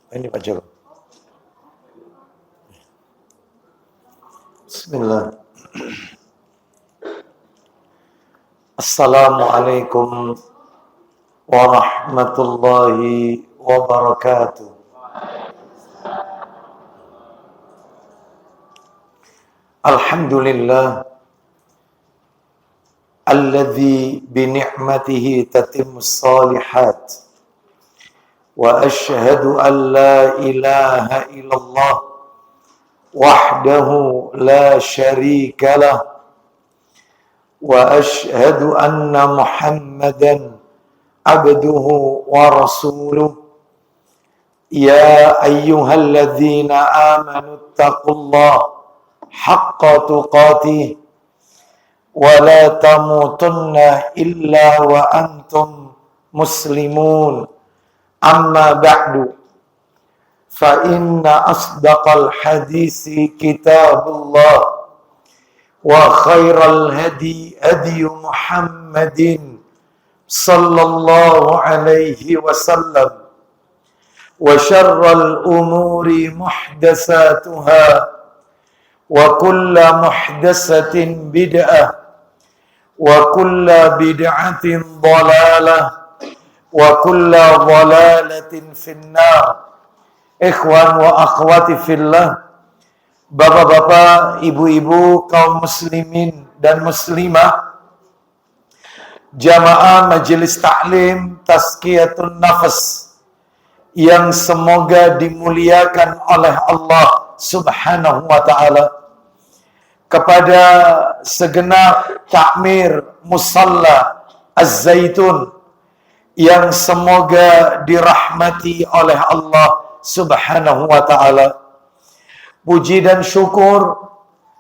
Ini Pak Jalo. Bismillah. Assalamualaikum warahmatullahi wabarakatuh. Alhamdulillah alladzi bi ni'matihi tatimmus shalihat. Wa asyhadu an la ilaha illallah wahdahu la syarika lah. Wa asyhadu anna Muhammadan abduhu wa rasuluh. Ya ayyuhalladzina amanu taqullaha haqqa tuqatih wa la tamutunna illa wa antum muslimun. Amma ba'du, fa inna asdaqal hadisi kitabullah wa khairal hadi hadi Muhammadin sallallahu alaihi wasallam wa syarral umuri muhdatsatuha wa kulla muhdatsatin bid'ah wa kulla bid'atin dhalalah wa kulla dhalalatin finnar. Ikhwan wa akhwati fillah, bapak-bapak, ibu-ibu, kaum muslimin dan muslimah, jamaah majelis taklim tazkiyatun nafas yang semoga dimuliakan oleh Allah Subhanahu wa ta'ala, kepada segenap takmir musalla Az-Zaitun yang semoga dirahmati oleh Allah Subhanahu wa ta'ala. Puji dan syukur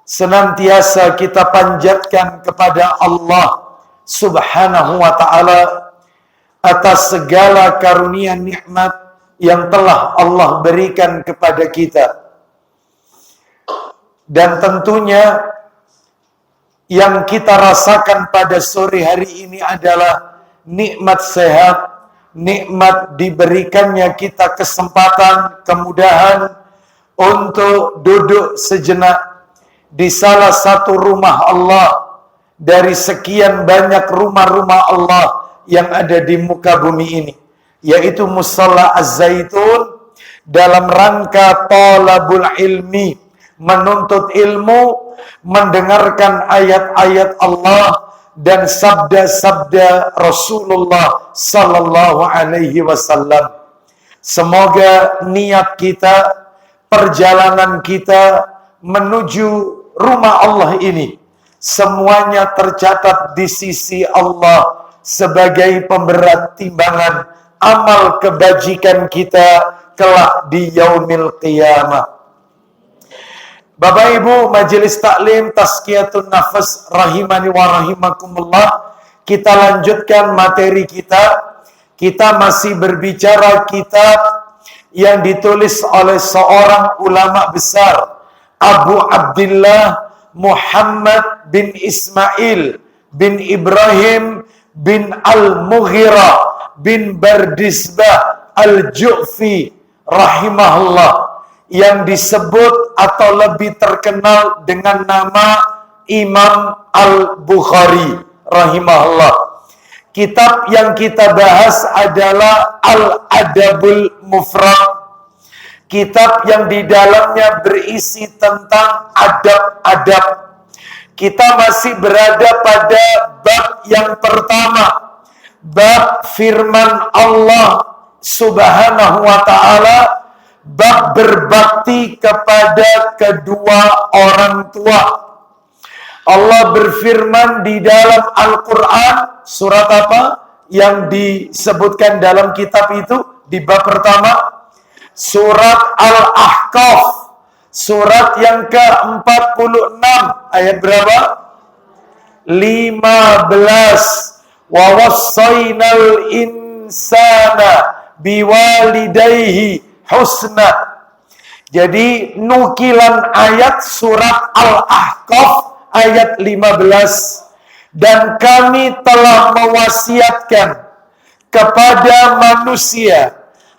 senantiasa kita panjatkan kepada Allah Subhanahu wa ta'ala atas segala karunia nikmat yang telah Allah berikan kepada kita. Dan tentunya yang kita rasakan pada sore hari ini adalah nikmat sehat, nikmat diberikannya kita kesempatan, kemudahan untuk duduk sejenak di salah satu rumah Allah dari sekian banyak rumah-rumah Allah yang ada di muka bumi ini, yaitu Musalla Az-Zaitun, dalam rangka talabul ilmi, menuntut ilmu, mendengarkan ayat-ayat Allah dan sabda-sabda Rasulullah sallallahu alaihi wasallam. Semoga niat kita, perjalanan kita menuju rumah Allah ini semuanya tercatat di sisi Allah sebagai pemberat timbangan amal kebajikan kita kelak di yaumil qiyamah. Bapak Ibu majelis taklim tazkiyatun nafas rahimani wa rahimakumullah, kita lanjutkan materi kita. Kita masih berbicara kitab yang ditulis oleh seorang ulama besar, Abu Abdullah Muhammad bin Ismail bin Ibrahim bin Al-Mughirah bin Bardisbah Al-Ju'fi rahimahullah, yang disebut atau lebih terkenal dengan nama Imam Al-Bukhari rahimahullah. Kitab yang kita bahas adalah Al-Adabul Mufrad, kitab yang di dalamnya berisi tentang adab-adab. Kita masih berada pada bab yang pertama, bab firman Allah Subhanahu wa ta'ala, bab berbakti kepada kedua orang tua. Allah berfirman di dalam Al-Quran, surat apa yang disebutkan dalam kitab itu di bab pertama? Surat Al-Ahqaf, surat yang ke-46, ayat berapa? 15. Wa wassaynal insana biwalidayhi husna. Jadi nukilan ayat surat Al-Ahqaf ayat 15. Dan kami telah mewasiatkan kepada manusia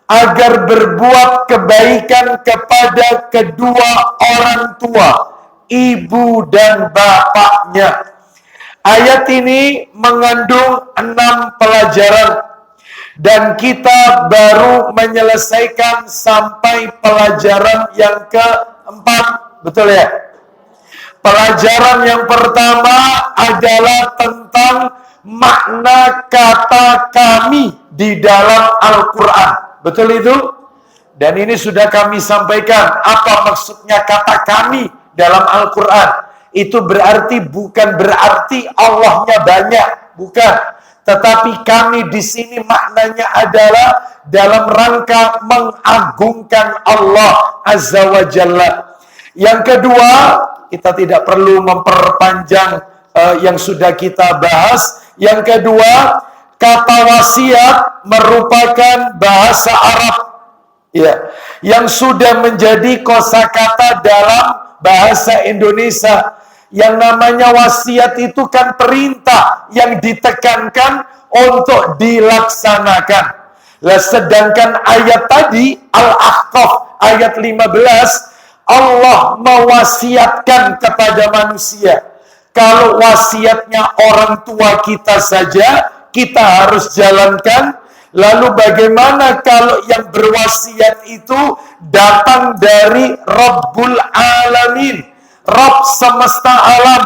agar berbuat kebaikan kepada kedua orang tua, ibu dan bapaknya. Ayat ini mengandung 6 pelajaran dan kita baru menyelesaikan sampai pelajaran yang keempat. Betul ya? Pelajaran yang pertama adalah tentang makna kata kami di dalam Al-Quran. Betul itu? Dan ini sudah kami sampaikan. Apa maksudnya kata kami dalam Al-Quran? Itu bukan berarti Allahnya banyak. Bukan. Tetapi kami di sini maknanya adalah dalam rangka mengagungkan Allah Azza wa Jalla. Yang kedua, kita tidak perlu memperpanjang yang sudah kita bahas. Yang kedua, kata wasiat merupakan bahasa Arab, ya, yang sudah menjadi kosakata dalam bahasa Indonesia. Yang namanya wasiat itu kan perintah yang ditekankan untuk dilaksanakan. Lah, sedangkan ayat tadi Al-Ahqaf ayat 15, Allah mewasiatkan kepada manusia. Kalau wasiatnya orang tua kita saja, kita harus jalankan. Lalu bagaimana kalau yang berwasiat itu datang dari Rabbul Alamin, Rabb semesta alam.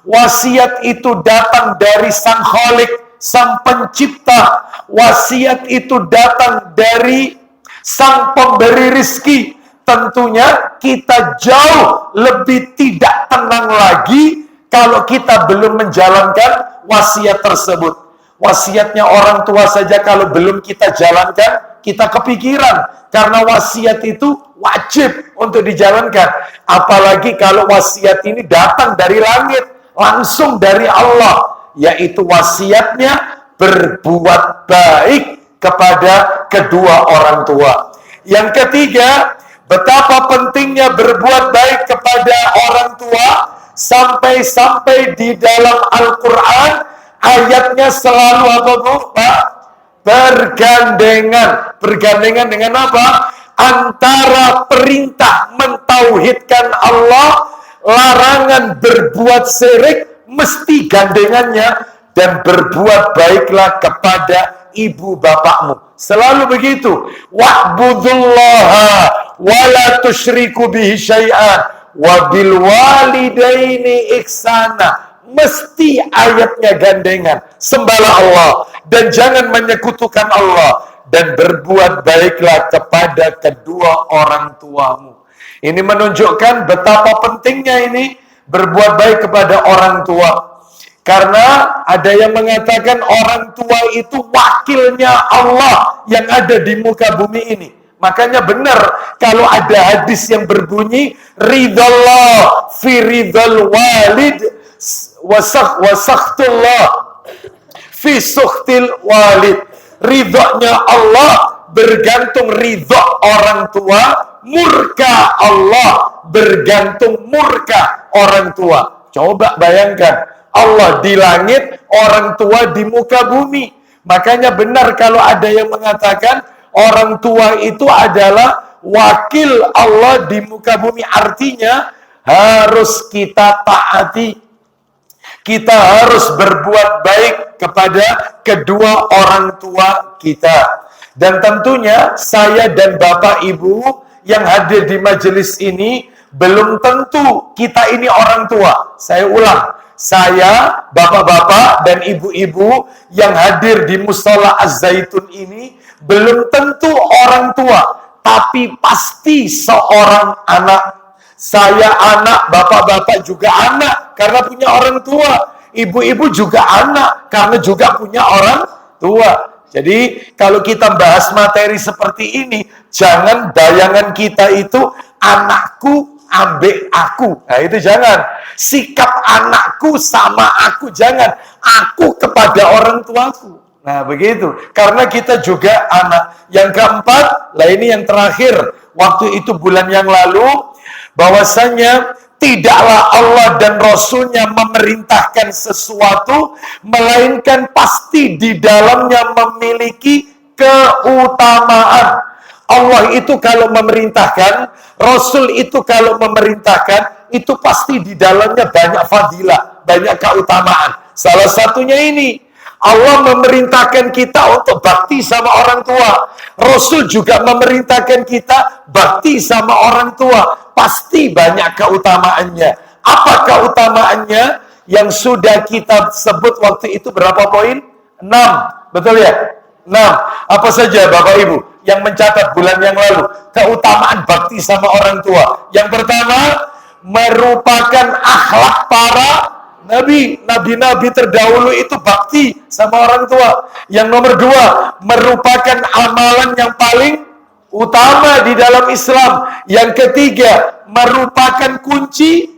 Wasiat itu datang dari Sang Khalik, Sang Pencipta. Wasiat itu datang dari Sang Pemberi rizki. Tentunya kita jauh lebih tidak tenang lagi kalau kita belum menjalankan wasiat tersebut. Wasiatnya orang tua saja kalau belum kita jalankan, kita kepikiran. Karena wasiat itu wajib untuk dijalankan. Apalagi kalau wasiat ini datang dari langit, langsung dari Allah. Yaitu wasiatnya berbuat baik kepada kedua orang tua. Yang ketiga, betapa pentingnya berbuat baik kepada orang tua. Sampai-sampai di dalam Al-Quran ayatnya selalu apa, Bu? Pak? Bergandengan. Bergandengan dengan apa? Antara perintah mentauhidkan Allah, larangan berbuat syirik, mesti gandengannya, dan berbuat baiklah kepada ibu bapakmu. Selalu begitu. Wa'budullaha wa la tusyriku bihi syai'an wa bil walidaini ihsana. Mesti ayatnya gandengan. Sembahlah Allah dan jangan menyekutukan Allah, dan berbuat baiklah kepada kedua orang tuamu. Ini menunjukkan betapa pentingnya ini berbuat baik kepada orang tua. Karena ada yang mengatakan orang tua itu wakilnya Allah yang ada di muka bumi ini. Makanya benar kalau ada hadis yang berbunyi ridallah fi ridal walid wasaktullah fi sukhtil walid. Ridhonya Allah bergantung ridho orang tua, murka Allah bergantung murka orang tua. Coba bayangkan, Allah di langit, orang tua di muka bumi. Makanya benar kalau ada yang mengatakan orang tua itu adalah wakil Allah di muka bumi. Artinya harus kita taati. Kita harus berbuat baik kepada kedua orang tua kita. Dan tentunya saya dan Bapak Ibu yang hadir di majelis ini belum tentu kita ini orang tua. Saya ulang, saya, bapak-bapak dan ibu-ibu yang hadir di Mushola Az-Zaitun ini belum tentu orang tua, tapi pasti seorang anak. Saya anak, bapak-bapak juga anak karena punya orang tua. Ibu-ibu juga anak karena juga punya orang tua. Jadi kalau kita bahas materi seperti ini, jangan bayangan kita itu anakku ambek aku. Nah itu jangan. Sikap anakku sama aku, jangan. Aku kepada orang tuaku. Nah begitu. Karena kita juga anak. Yang keempat, lah ini yang terakhir. Waktu itu bulan yang lalu, bahwasanya tidaklah Allah dan Rasul-Nya memerintahkan sesuatu, melainkan pasti di dalamnya memiliki keutamaan. Allah itu kalau memerintahkan, Rasul itu kalau memerintahkan, itu pasti di dalamnya banyak fadilah, banyak keutamaan. Salah satunya ini, Allah memerintahkan kita untuk bakti sama orang tua. Rasul juga memerintahkan kita bakti sama orang tua. Pasti banyak keutamaannya. Apa keutamaannya? Yang sudah kita sebut waktu itu berapa poin? 6. Betul ya? 6. Apa saja Bapak Ibu yang mencatat bulan yang lalu? Keutamaan bakti sama orang tua. Yang pertama, merupakan akhlak para Nabi, nabi-nabi terdahulu itu bakti sama orang tua. Yang nomor 2, merupakan amalan yang paling utama di dalam Islam. Yang ketiga, merupakan kunci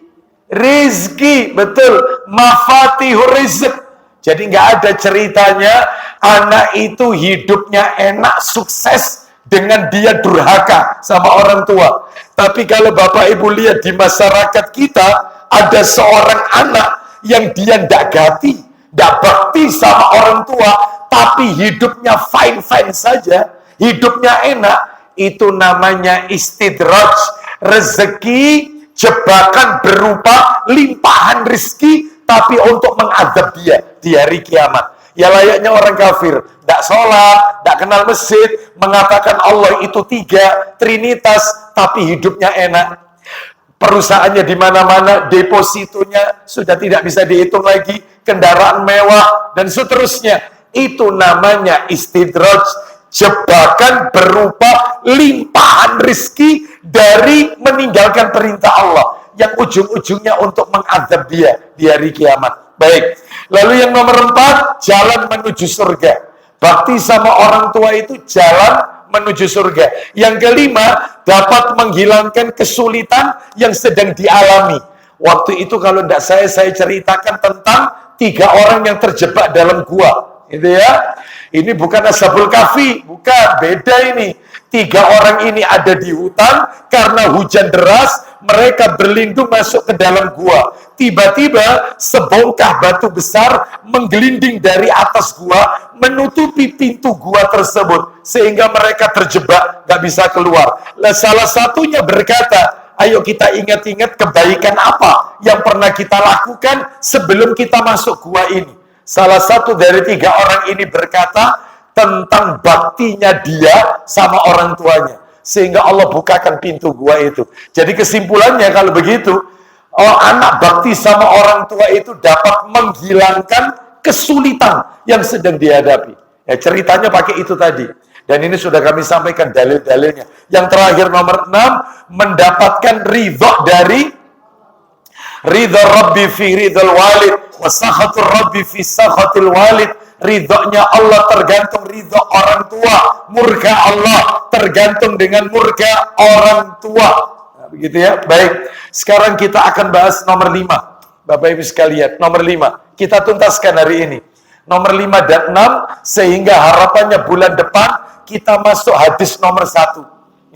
rezeki. Betul, mafatihur rizq. Jadi nggak ada ceritanya anak itu hidupnya enak, sukses dengan dia durhaka sama orang tua. Tapi kalau Bapak Ibu lihat di masyarakat kita, ada seorang anak yang dia ndak gati, ndak bakti sama orang tua, tapi hidupnya fine-fine saja, hidupnya enak, itu namanya istidraj, rezeki, jebakan berupa limpahan rezeki, tapi untuk mengadab dia di hari kiamat. Ya layaknya orang kafir, ndak sholat, ndak kenal masjid, mengatakan Allah itu 3, Trinitas, tapi hidupnya enak. Perusahaannya di mana-mana, depositonya sudah tidak bisa dihitung lagi, kendaraan mewah, dan seterusnya. Itu namanya istidraj, jebakan berupa limpahan rizki dari meninggalkan perintah Allah, yang ujung-ujungnya untuk mengadab dia di hari kiamat. Baik, lalu yang nomor 4, jalan menuju surga. Bakti sama orang tua itu jalan menuju surga. Yang kelima, dapat menghilangkan kesulitan yang sedang dialami. Waktu itu kalau tidak saya ceritakan tentang 3 orang yang terjebak dalam gua. Itu ya. Ini bukan Ashabul Kahfi, bukan, beda ini. 3 orang ini ada di hutan karena hujan deras, mereka berlindung masuk ke dalam gua. Tiba-tiba sebongkah batu besar menggelinding dari atas gua, menutupi pintu gua tersebut, sehingga mereka terjebak, gak bisa keluar. Salah satunya berkata, ayo kita ingat-ingat kebaikan apa yang pernah kita lakukan sebelum kita masuk gua ini. Salah satu dari 3 orang ini berkata tentang baktinya dia sama orang tuanya, sehingga Allah bukakan pintu gua itu. Jadi kesimpulannya kalau begitu, anak bakti sama orang tua itu dapat menghilangkan kesulitan yang sedang dihadapi. Ya, ceritanya pakai itu tadi. Dan ini sudah kami sampaikan dalil-dalilnya. Yang terakhir nomor 6, mendapatkan ridho dari ridho Rabbi fi ridhol walid, wa sakhatul Rabbi fi sakhatil walid. Ridhonya Allah tergantung ridho orang tua, murka Allah tergantung dengan murka orang tua. Nah, begitu ya. Baik, sekarang kita akan bahas nomor 5. Bapak Ibu sekalian, nomor 5. Kita tuntaskan hari ini. Nomor 5 dan 6, sehingga harapannya bulan depan kita masuk hadis nomor 1.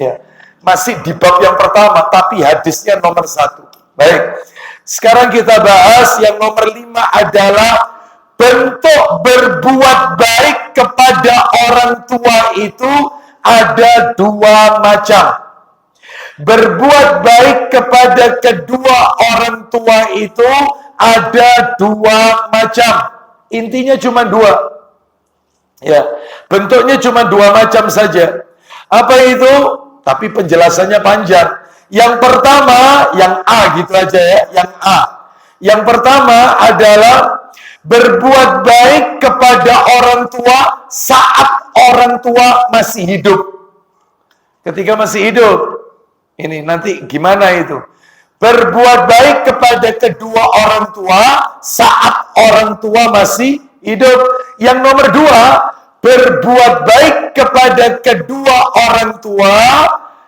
Ya. Masih di bab yang pertama, tapi hadisnya nomor 1. Baik, sekarang kita bahas yang nomor 5 adalah bentuk berbuat baik kepada orang tua itu ada 2 macam. Berbuat baik kepada kedua orang tua itu ada 2 macam. Intinya cuma 2. Ya, bentuknya cuma 2 macam saja. Apa itu? Tapi penjelasannya panjang. Yang pertama, yang A gitu aja ya, yang A. Yang pertama adalah berbuat baik kepada orang tua saat orang tua masih hidup. Ketika masih hidup. Ini nanti gimana itu? Berbuat baik kepada kedua orang tua saat orang tua masih hidup. Yang nomor 2, berbuat baik kepada kedua orang tua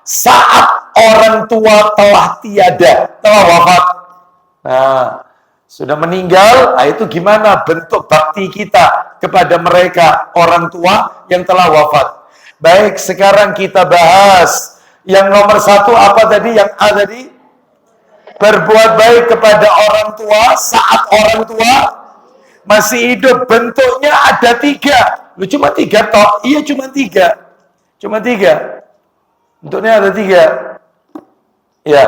saat orang tua telah tiada, telah wafat. Nah, sudah meninggal, nah itu gimana bentuk bakti kita kepada mereka, orang tua yang telah wafat. Baik, sekarang kita bahas yang nomor 1 apa tadi? Yang A tadi? Berbuat baik kepada orang tua saat orang tua masih hidup. Bentuknya ada 3. Lu cuma 3 toh? Iya cuma 3. Cuma 3. Bentuknya ada 3. Ya,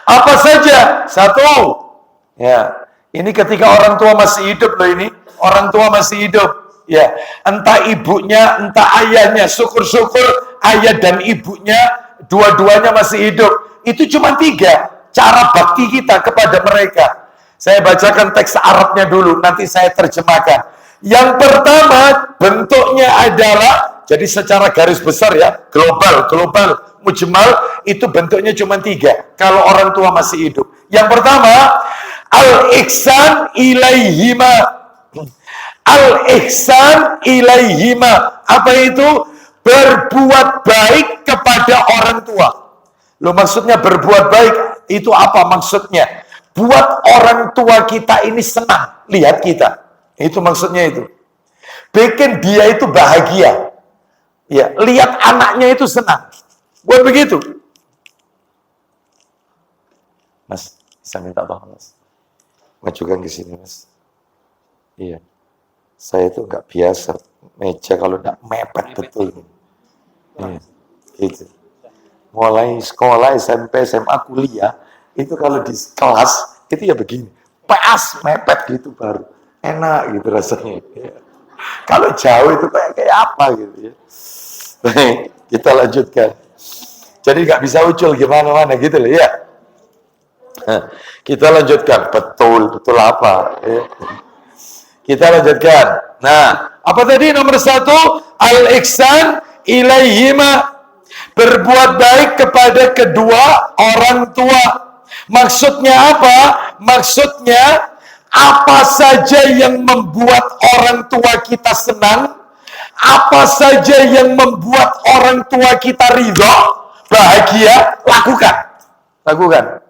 apa saja? 1. Ya, ini ketika orang tua masih hidup loh ini. Orang tua masih hidup. Ya, entah ibunya, entah ayahnya. Syukur-syukur ayah dan ibunya dua-duanya masih hidup. Itu cuma 3 cara bakti kita kepada mereka. Saya bacakan teks Arabnya dulu, nanti saya terjemahkan. Yang pertama, bentuknya adalah, jadi secara garis besar ya, global, mujmal, itu bentuknya cuma 3, kalau orang tua masih hidup. Yang pertama, al-ihsan ilaihima. Al-ihsan ilaihima. Apa itu? Berbuat baik kepada orang tua. Loh, maksudnya berbuat baik, itu apa maksudnya? Buat orang tua kita ini senang, lihat kita. Itu maksudnya itu. Bikin dia itu bahagia. Ya, lihat anaknya itu senang. Buat begitu. Mas, bisa minta tolong, Mas? Majukan ke sini, Mas. Iya. Saya itu nggak biasa meja kalau nggak mepet betul. Iya, gitu. Mulai sekolah, SMP, SMA, kuliah, itu kalau di kelas, itu ya begini. Pas, mepet gitu baru. Enak gitu rasanya. Ya. Kalau jauh itu kayak apa gitu ya. Baik, kita lanjutkan. Jadi nggak bisa ucul gimana-mana gitu loh ya. Nah, kita lanjutkan. Betul apa? Ya. Kita lanjutkan. Nah, apa tadi nomor 1? Al-ihsan ilaihima. Berbuat baik kepada kedua orang tua. Maksudnya apa? Maksudnya apa saja yang membuat orang tua kita senang, apa saja yang membuat orang tua kita ridho, bahagia, lakukan.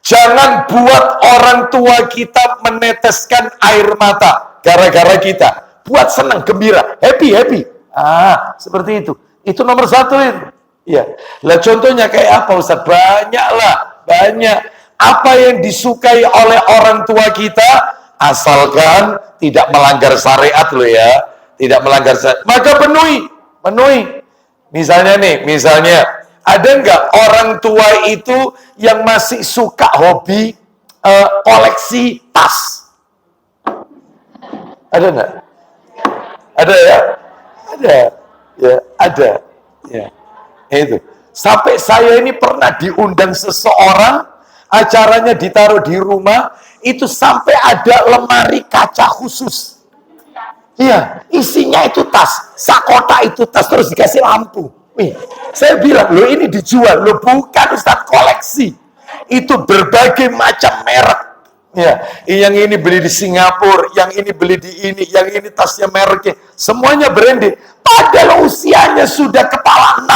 Jangan buat orang tua kita meneteskan air mata gara-gara kita. Buat senang, gembira, happy. Seperti itu. Itu nomor 1 itu. Ya. Lah contohnya kayak apa, Ustaz? Banyak. Apa yang disukai oleh orang tua kita, asalkan tidak melanggar syariat loh ya. Tidak melanggar syariat. Maka penuhi. Misalnya, ada nggak orang tua itu yang masih suka hobi koleksi tas? Ada nggak? Ada ya? Ada. Ya, ada. Ya. Itu. Sampai saya ini pernah diundang seseorang, acaranya ditaruh di rumah, itu sampai ada lemari kaca khusus. Iya, isinya itu tas, sakota itu tas, terus dikasih lampu. Saya bilang, loh ini dijual, loh bukan Ustaz, koleksi. Itu berbagai macam merek. Ya, yang ini beli di Singapura, yang ini beli di ini, yang ini tasnya mereknya, semuanya branded. Padahal usianya sudah kepala 6.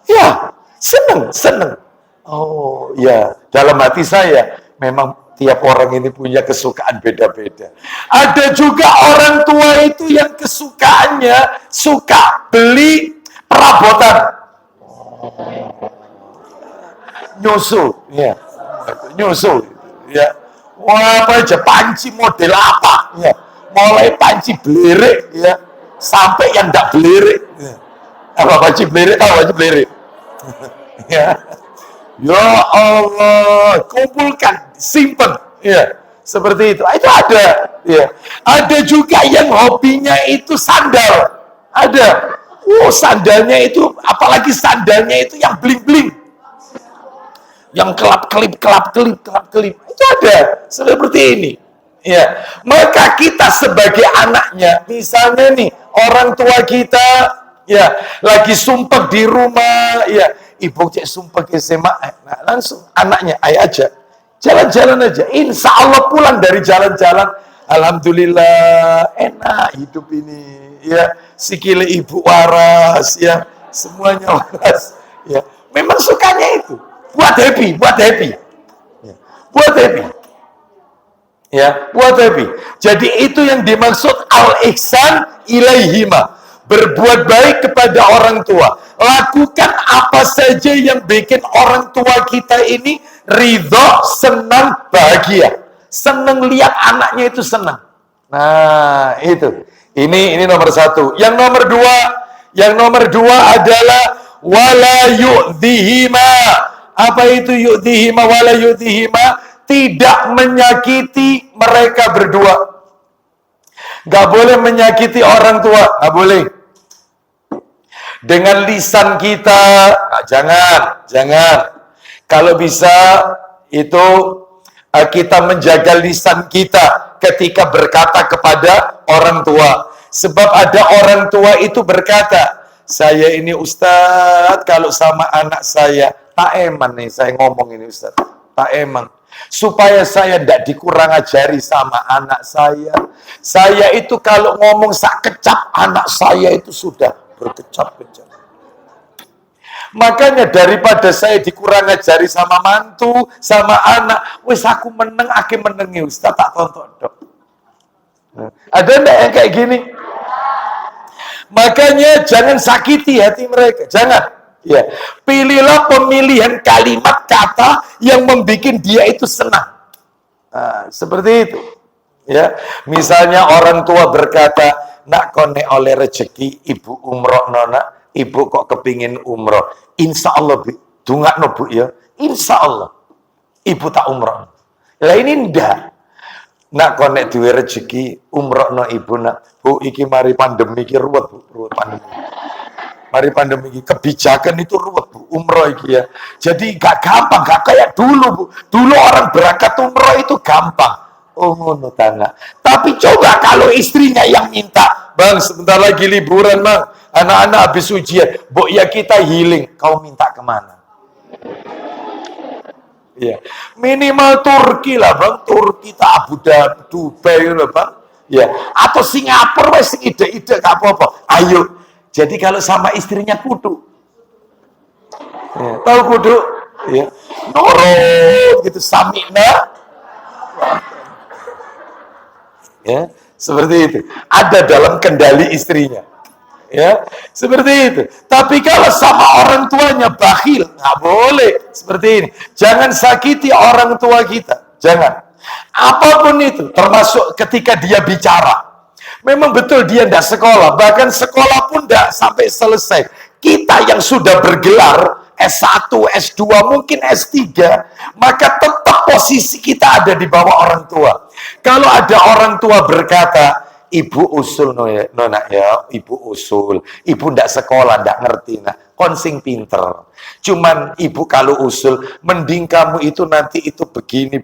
Ya, seneng. Oh, ya, dalam hati saya, memang tiap orang ini punya kesukaan beda-beda. Ada juga orang tua itu yang kesukaannya suka beli perabotan. Nyusul. Ya. Wah, apa aja, panci model apa? Ya. Mulai panci belirik, ya, sampai yang enggak belirik. Ya. Apa panci belirik? Tahu panci belirik? Ya. Ya Allah, kumpulkan, simpen, ya, seperti itu. Itu ada, ya. Ada juga yang hobinya itu sandal, ada. Sandalnya itu, apalagi sandalnya itu yang bling-bling, yang kelap-kelip, itu ada, seperti ini. Ya, maka kita sebagai anaknya, misalnya nih, orang tua kita, ya, lagi sumpah di rumah, ya. Ibu cek sumpah ke SMA, nah, langsung anaknya, ayo aja, jalan-jalan aja. Insya Allah pulang dari jalan-jalan, alhamdulillah enak hidup ini, ya. Sikile ibu waras, ya, semuanya waras, ya. Memang sukanya itu, buat happy, ya. Buat happy. Jadi itu yang dimaksud al-ihsan ilaihima. Berbuat baik kepada orang tua. Lakukan apa saja yang bikin orang tua kita ini ridho, senang, bahagia. Senang lihat anaknya itu senang. Nah, itu. Ini nomor 1. Yang nomor 2 adalah wala yu'dhihima. Apa itu yu'dhihima wala yu'dhihima? Tidak menyakiti mereka berdua. Gak boleh menyakiti orang tua, gak boleh. Dengan lisan kita, jangan. Kalau bisa itu kita menjaga lisan kita ketika berkata kepada orang tua. Sebab ada orang tua itu berkata, saya ini Ustadz, kalau sama anak saya, tak eman nih saya ngomong ini Ustadz, tak eman. Supaya saya tidak dikurang ajari sama anak saya. Saya itu kalau ngomong sak kecap, anak saya itu sudah berkecap-kecap. Makanya daripada saya dikurang ajari sama mantu, sama anak, wis aku meneng, menengi Ustaz, tak tonton dok. Ada enggak yang kayak gini? Makanya jangan sakiti hati mereka, jangan. Ya, pilihlah pemilihan kalimat kata yang membuat dia itu senang. Nah, seperti itu. Ya, misalnya orang tua berkata, nak konek oleh rezeki ibu umroh nona, ibu kok kepingin umroh. Insya Allah bu, dungak no bu ya. Insya Allah, ibu tak umroh. Lah ini ndak. Nak konek duwe rezeki umroh no ibu nak. Bu iki mari pandemi iki ruwet bu, ruwet pandemi. Mari pandemi iki kebijakan itu ruwet bu, umroh iki ya. Jadi gak gampang, gak kayak dulu bu. Dulu orang berangkat umroh itu gampang. Oh ngono tanah. Tapi coba kalau istrinya yang minta, bang sebentar lagi liburan bang, anak-anak habis ujian, bu ya kita healing, kau minta kemana? Ya minimal Turki lah bang, Turki tak Abu Dhabi, Dubai lah bang, ya atau Singapura wes ide-ide gak apa-apa. Ayo, jadi kalau sama istrinya kudu, ya, tahu kudu, ya nurut gitu samina. Ya, seperti itu. Ada dalam kendali istrinya. Ya, seperti itu. Tapi kalau sama orang tuanya bakhil, nggak boleh seperti ini. Jangan sakiti orang tua kita. Jangan. Apapun itu, termasuk ketika dia bicara. Memang betul dia tidak sekolah, bahkan sekolah pun tidak sampai selesai. Kita yang sudah bergelar S1, S2, mungkin S3, maka tetap posisi kita ada di bawah orang tua. Kalau ada orang tua berkata, ibu usul nona ya, ibu usul, ibu ndak sekolah, ndak ngerti, nah, konsing pinter. Cuman ibu kalau usul, mending kamu itu nanti itu begini.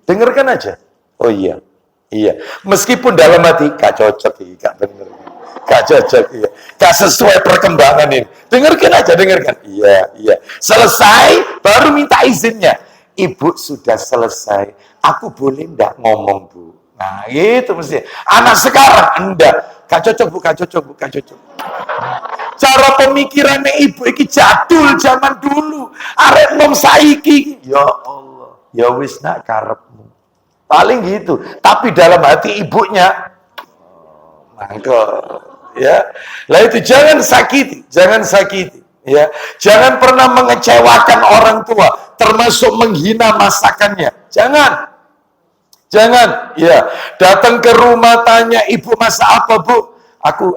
Dengarkan aja. Oh iya, meskipun dalam hati gak cocok, gak bener. Gak cocok, iya. Gak sesuai perkembangan ini. Dengarkan aja. Iya. Selesai, baru minta izinnya. Ibu sudah selesai. Aku boleh enggak ngomong, Bu? Nah, itu mesti. Anak sekarang, enggak. Gak cocok, Bu. Cara pemikirannya ibu iki jadul zaman dulu. Arek nom saiki. Ya Allah. Ya wis nak karepmu. Paling gitu. Tapi dalam hati ibunya, mangkok. Ya, lah itu jangan sakiti, ya, jangan pernah mengecewakan orang tua, termasuk menghina masakannya, jangan, ya, datang ke rumah tanya ibu masak apa bu,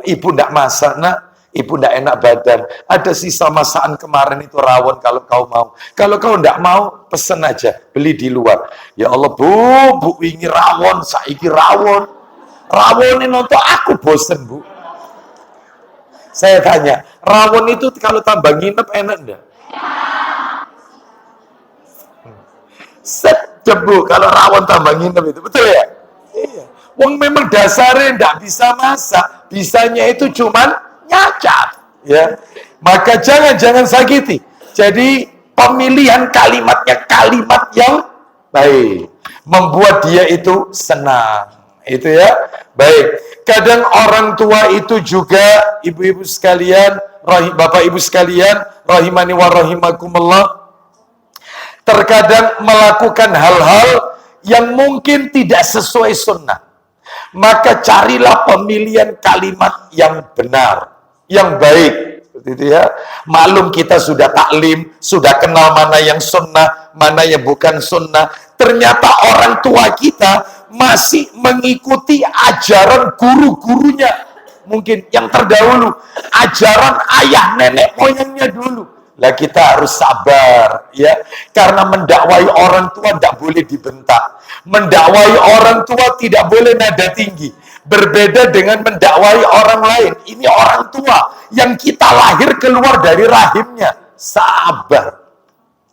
ibu ndak masak nak, ibu ndak enak badan, ada sisa masakan kemarin itu rawon kalau kau ndak mau pesen aja, beli di luar, ya Allah bu ini rawon, saiki rawon ini nonton aku bosen bu. Saya tanya, rawon itu kalau tambah nginep enak enggak? Sedep bu, kalau rawon tambah nginep itu, betul ya? Iya. Wong memang dasarnya enggak bisa masak, bisanya itu cuman nyacat, ya. Maka jangan sakiti. Jadi pemilihan kalimatnya kalimat yang baik, membuat dia itu senang, itu ya. Baik. Kadang orang tua itu juga, ibu-ibu sekalian, bapak ibu sekalian, rahimani wa rahimakumullah, terkadang melakukan hal-hal yang mungkin tidak sesuai sunnah. Maka carilah pemilihan kalimat yang benar, yang baik. Seperti itu ya. Maklum kita sudah taklim, sudah kenal mana yang sunnah, mana yang bukan sunnah. Ternyata orang tua kita masih mengikuti ajaran guru-gurunya. mungkin yang terdahulu, ajaran ayah nenek moyangnya dulu. Lah kita harus sabar, ya, karena mendakwai orang tua tidak boleh dibentak, mendakwai orang tua tidak boleh nada tinggi. Berbeda dengan mendakwai orang lain. Ini orang tua yang kita lahir keluar dari rahimnya. Sabar.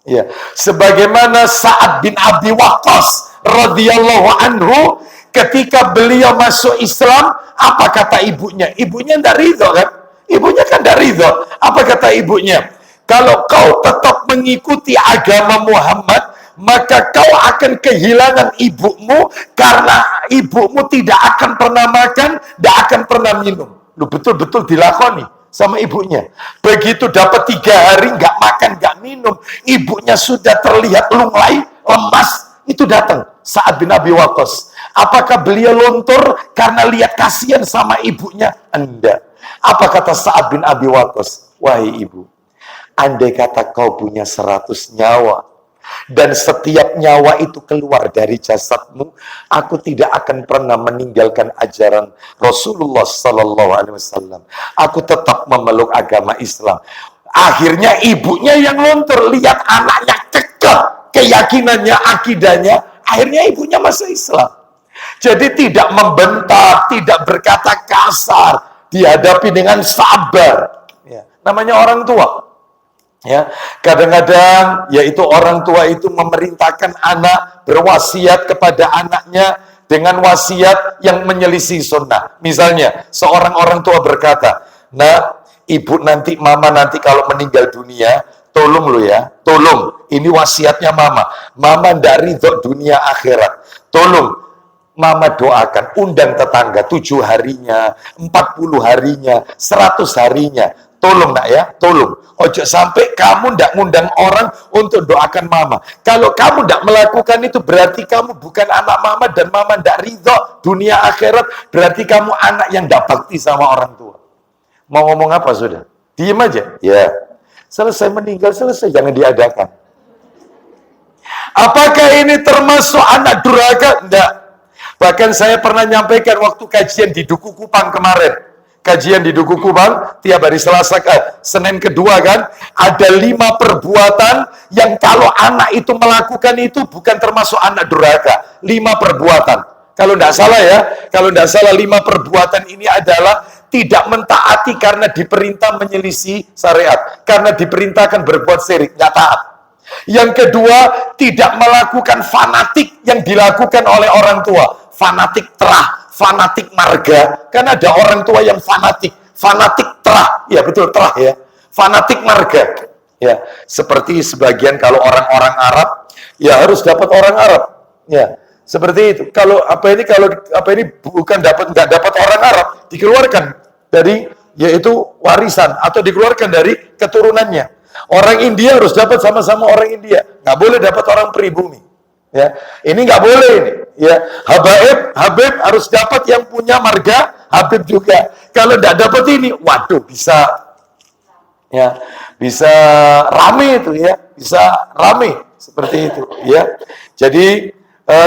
Ya, sebagaimana Sa'ad bin Abi Waqqas radhiyallahu anhu, ketika beliau masuk Islam, apa kata ibunya? Ibunya tidak ridho kan? Ibunya kan tidak ridho. Apa kata ibunya? Kalau kau tetap mengikuti agama Muhammad, maka kau akan kehilangan ibumu, karena ibumu tidak akan pernah makan, tidak akan pernah minum. Lu betul-betul dilakoni sama ibunya. Begitu dapat 3 hari nggak makan, nggak minum, ibunya sudah terlihat lunglai, lemas. Itu datang Sa'ad bin Abi Waqqas. Apakah beliau lontor karena lihat kasihan sama ibunya? Enggak. Apa kata Sa'ad bin Abi Waqqas? Wahai ibu, andai kata kau punya 100 nyawa, dan setiap nyawa itu keluar dari jasadmu, aku tidak akan pernah meninggalkan ajaran Rasulullah Sallallahu Alaihi Wasallam. Aku tetap memeluk agama Islam. Akhirnya ibunya yang lontor, lihat anaknya kekeh keyakinannya, akidahnya, akhirnya ibunya masuk Islam. Jadi tidak membentak, tidak berkata kasar, dihadapi dengan sabar. Ya, namanya orang tua. Ya, kadang-kadang yaitu orang tua itu memerintahkan anak berwasiat kepada anaknya dengan wasiat yang menyelisih sunnah. Misalnya, seorang orang tua berkata, "Nah, ibu nanti, mama nanti kalau meninggal dunia, tolong lo ya, tolong, ini wasiatnya mama. Mama ndak ridho dunia akhirat. Tolong, mama doakan, undang tetangga 7 harinya, 40 harinya, 100 harinya. Tolong nak ya, tolong. Ojo sampai kamu ndak ngundang orang untuk doakan mama. Kalau kamu ndak melakukan itu, berarti kamu bukan anak mama, dan mama ndak ridho dunia akhirat, berarti kamu anak yang ndak bakti sama orang tua." Mau ngomong apa sudah? Diem aja. Ya. Selesai meninggal, selesai, jangan diadakan. Apakah ini termasuk anak durhaka? Enggak. Bahkan saya pernah nyampaikan waktu kajian di Duku Kupang kemarin. Kajian di Duku Kupang, tiap hari Selasa, Senin kedua kan, ada 5 perbuatan yang kalau anak itu melakukan itu bukan termasuk anak durhaka. 5 perbuatan. Kalau tidak salah ya, kalau tidak salah 5 perbuatan ini adalah tidak mentaati karena diperintah menyelisih syariat, karena diperintahkan berbuat syirik, nggak taat. Yang kedua, tidak melakukan fanatik yang dilakukan oleh orang tua. Fanatik terah, fanatik marga. Kan ada orang tua yang fanatik terah. Ya betul, terah ya. Fanatik marga. Ya, seperti sebagian kalau orang-orang Arab, ya harus dapat orang Arab. Ya, seperti itu. Kalau ini bukan nggak dapat orang Arab, dikeluarkan dari yaitu warisan atau dikeluarkan dari keturunannya. Orang India harus dapat sama-sama orang India, nggak boleh dapat orang pribumi. Ya, ini nggak boleh ini. Ya, Habib harus dapat yang punya marga Habib juga. Kalau nggak dapat ini, waduh bisa rame itu ya, bisa rame seperti itu ya. Jadi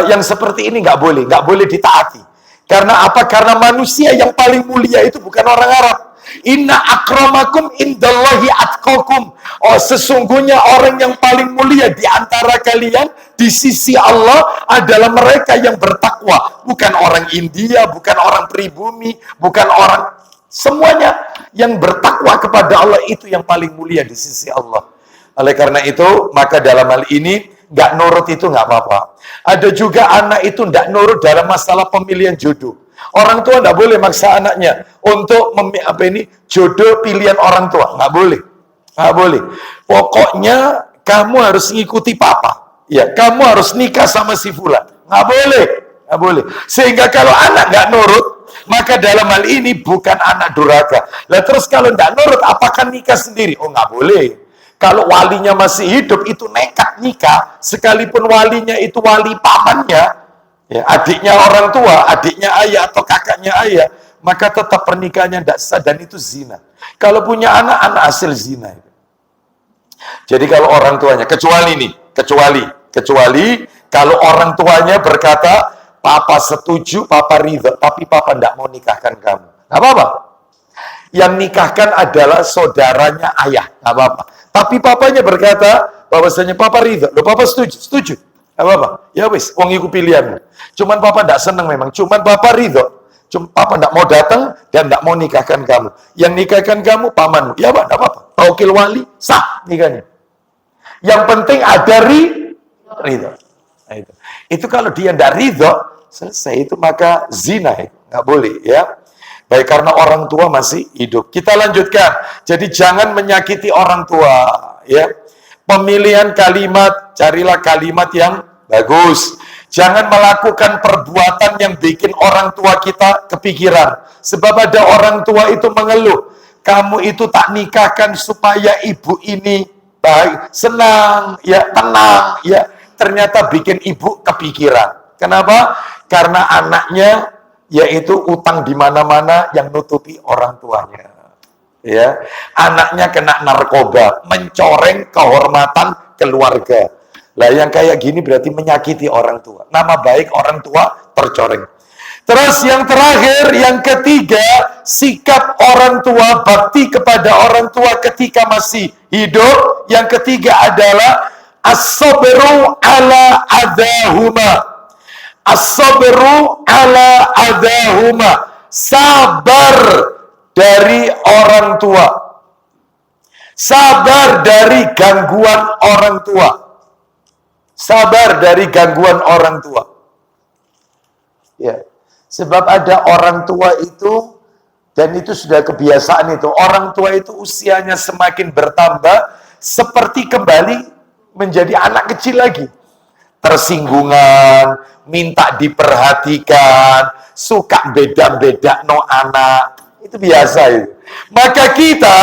yang seperti ini nggak boleh ditaati. Karena apa? Karena manusia yang paling mulia itu bukan orang Arab. Inna akramakum indallahi atqakum. Oh, sesungguhnya orang yang paling mulia di antara kalian di sisi Allah adalah mereka yang bertakwa. Bukan orang India, bukan orang pribumi, bukan orang, semuanya yang bertakwa kepada Allah itu yang paling mulia di sisi Allah. Oleh karena itu, maka dalam hal ini nggak nurut itu nggak apa-apa. Ada juga anak itu nggak nurut dalam masalah pemilihan jodoh. Orang tua nggak boleh maksa anaknya untuk jodoh pilihan orang tua, nggak boleh. Pokoknya kamu harus ngikuti papa. Ya, kamu harus nikah sama si fulan. Nggak boleh. Sehingga kalau anak nggak nurut, maka dalam hal ini bukan anak durhaka. Lah terus kalau nggak nurut, apakah nikah sendiri? Oh, nggak boleh. Kalau walinya masih hidup, itu nekat nikah, sekalipun walinya itu wali pamannya, ya, adiknya orang tua, adiknya ayah atau kakaknya ayah, maka tetap pernikahannya tidak sah dan itu zina. Kalau punya anak hasil zina. Jadi kalau orang tuanya, kecuali kalau orang tuanya berkata, papa setuju, papa ridho, tapi papa tidak mau nikahkan kamu. Nggak apa-apa. Yang nikahkan adalah saudaranya ayah, nggak apa-apa. Tapi papanya berkata bahwasanya papa ridho. Loh, papa setuju? Setuju. Nggak apa-apa. Ya wis, wong iku pilihanmu. Cuman papa nggak seneng memang. Cuman papa ridho. Cuma papa nggak mau datang dan nggak mau nikahkan kamu. Yang nikahkan kamu pamanmu. Ya pak, nggak apa-apa. Taukil wali, sah nikahnya. Yang penting ada ridho. Nah, itu kalau dia nggak ridho, selesai itu maka zina itu nggak boleh ya. Baik, karena orang tua masih hidup. Kita lanjutkan. Jadi jangan menyakiti orang tua ya. Pemilihan kalimat, carilah kalimat yang bagus. Jangan melakukan perbuatan yang bikin orang tua kita kepikiran. Sebab ada orang tua itu mengeluh, kamu itu tak nikahkan supaya ibu ini baik, senang, ya tenang, ya. Ternyata bikin ibu kepikiran. Kenapa? Karena anaknya yaitu utang di mana-mana yang nutupi orang tuanya. Ya, anaknya kena narkoba, mencoreng kehormatan keluarga. Lah yang kayak gini berarti menyakiti orang tua. Nama baik orang tua tercoreng. Terus yang terakhir, yang ketiga, sikap orang tua, bakti kepada orang tua ketika masih hidup. Yang ketiga adalah as-sabru ala adahuma. As-sabru ala adahuma. Sabar dari orang tua. Sabar dari gangguan orang tua. Sabar dari gangguan orang tua. Ya. Sebab ada orang tua itu, dan itu sudah kebiasaan itu. Orang tua itu usianya semakin bertambah, seperti kembali menjadi anak kecil lagi. Tersinggungan, minta diperhatikan, suka beda-beda no anak. Itu biasa itu. Maka kita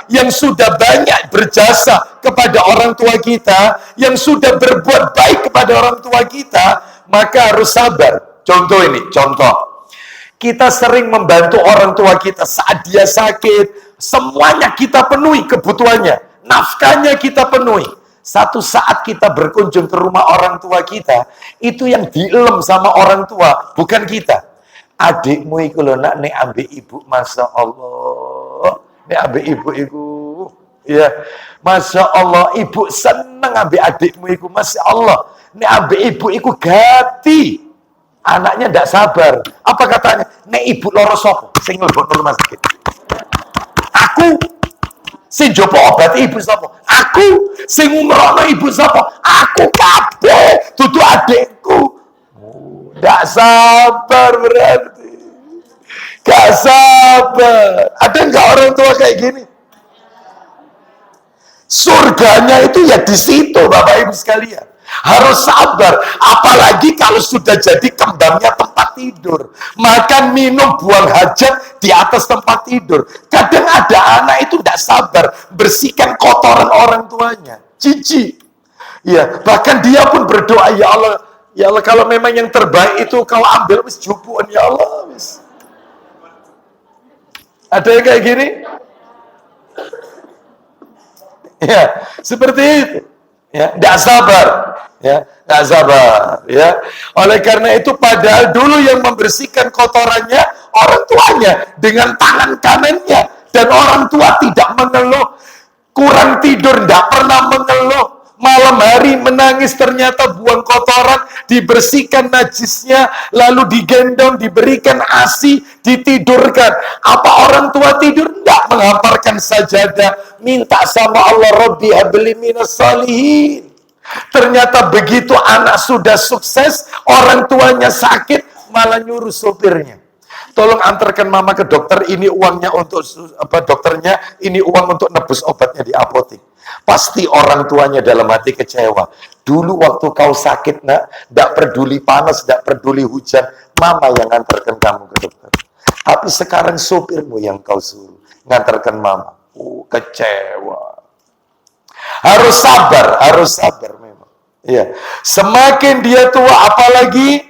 yang sudah banyak berjasa kepada orang tua kita, yang sudah berbuat baik kepada orang tua kita, maka harus sabar. Contoh ini, contoh. Kita sering membantu orang tua kita saat dia sakit, semuanya kita penuhi kebutuhannya, nafkahnya kita penuhi. Satu saat kita berkunjung ke rumah orang tua kita, itu yang dielem sama orang tua, bukan kita. Adikmu iku lho nak nek ambek ibu, Masya Allah. Nek ambek ibu iku, ya, Masya Allah, ibu seneng ambek adikmu iku, Masya Allah. Nek ambek ibu iku gati. Anaknya ndak sabar. Apa katanya? Nek ibu loro sopo sing mlebokno rumah sakit. Aku sing jopo obat ibu sapa? Aku sing ngumrohno ibu sapa? Aku kabeh dudu adikku. Ndak sabar berarti. Gak sabar. Ada enggak orang tua kayak gini? Surganya itu ya di situ, Bapak Ibu sekalian. Harus sabar, apalagi kalau sudah jadi kembangnya tempat tidur. Makan, minum, buang hajat di atas tempat tidur. Kadang ada anak itu tidak sabar bersihkan kotoran orang tuanya. Cici. Ya, bahkan dia pun berdoa, ya Allah kalau memang yang terbaik itu kau ambil, wis jupuan ya Allah, wis. Ada yang kayak gini? Ya, seperti itu. Ya, tidak sabar, ya, tidak sabar, ya. Oleh karena itu, padahal dulu yang membersihkan kotorannya orang tuanya dengan tangan kanannya, dan orang tua tidak mengeluh, kurang tidur, tidak pernah mengeluh, malam hari menangis ternyata buang kotoran, dibersihkan najisnya, lalu digendong, diberikan ASI, ditidurkan. Apa orang tua tidur? Tidak, menghamparkan sajadah, minta sama Allah, Rabbi habli minas salihin. Ternyata begitu anak sudah sukses, orang tuanya sakit, malah nyuruh sopirnya, tolong antarkan mama ke dokter, ini uangnya untuk dokternya, ini uang untuk nebus obatnya di apotek. Pasti orang tuanya dalam hati kecewa. Dulu waktu kau sakit nak, tidak peduli panas, tidak peduli hujan, mama yang ngantarkan kamu ke dokter. Tapi sekarang sopirmu yang kau suruh ngantarkan mama. Kecewa. Harus sabar memang. Ya. Semakin dia tua, apalagi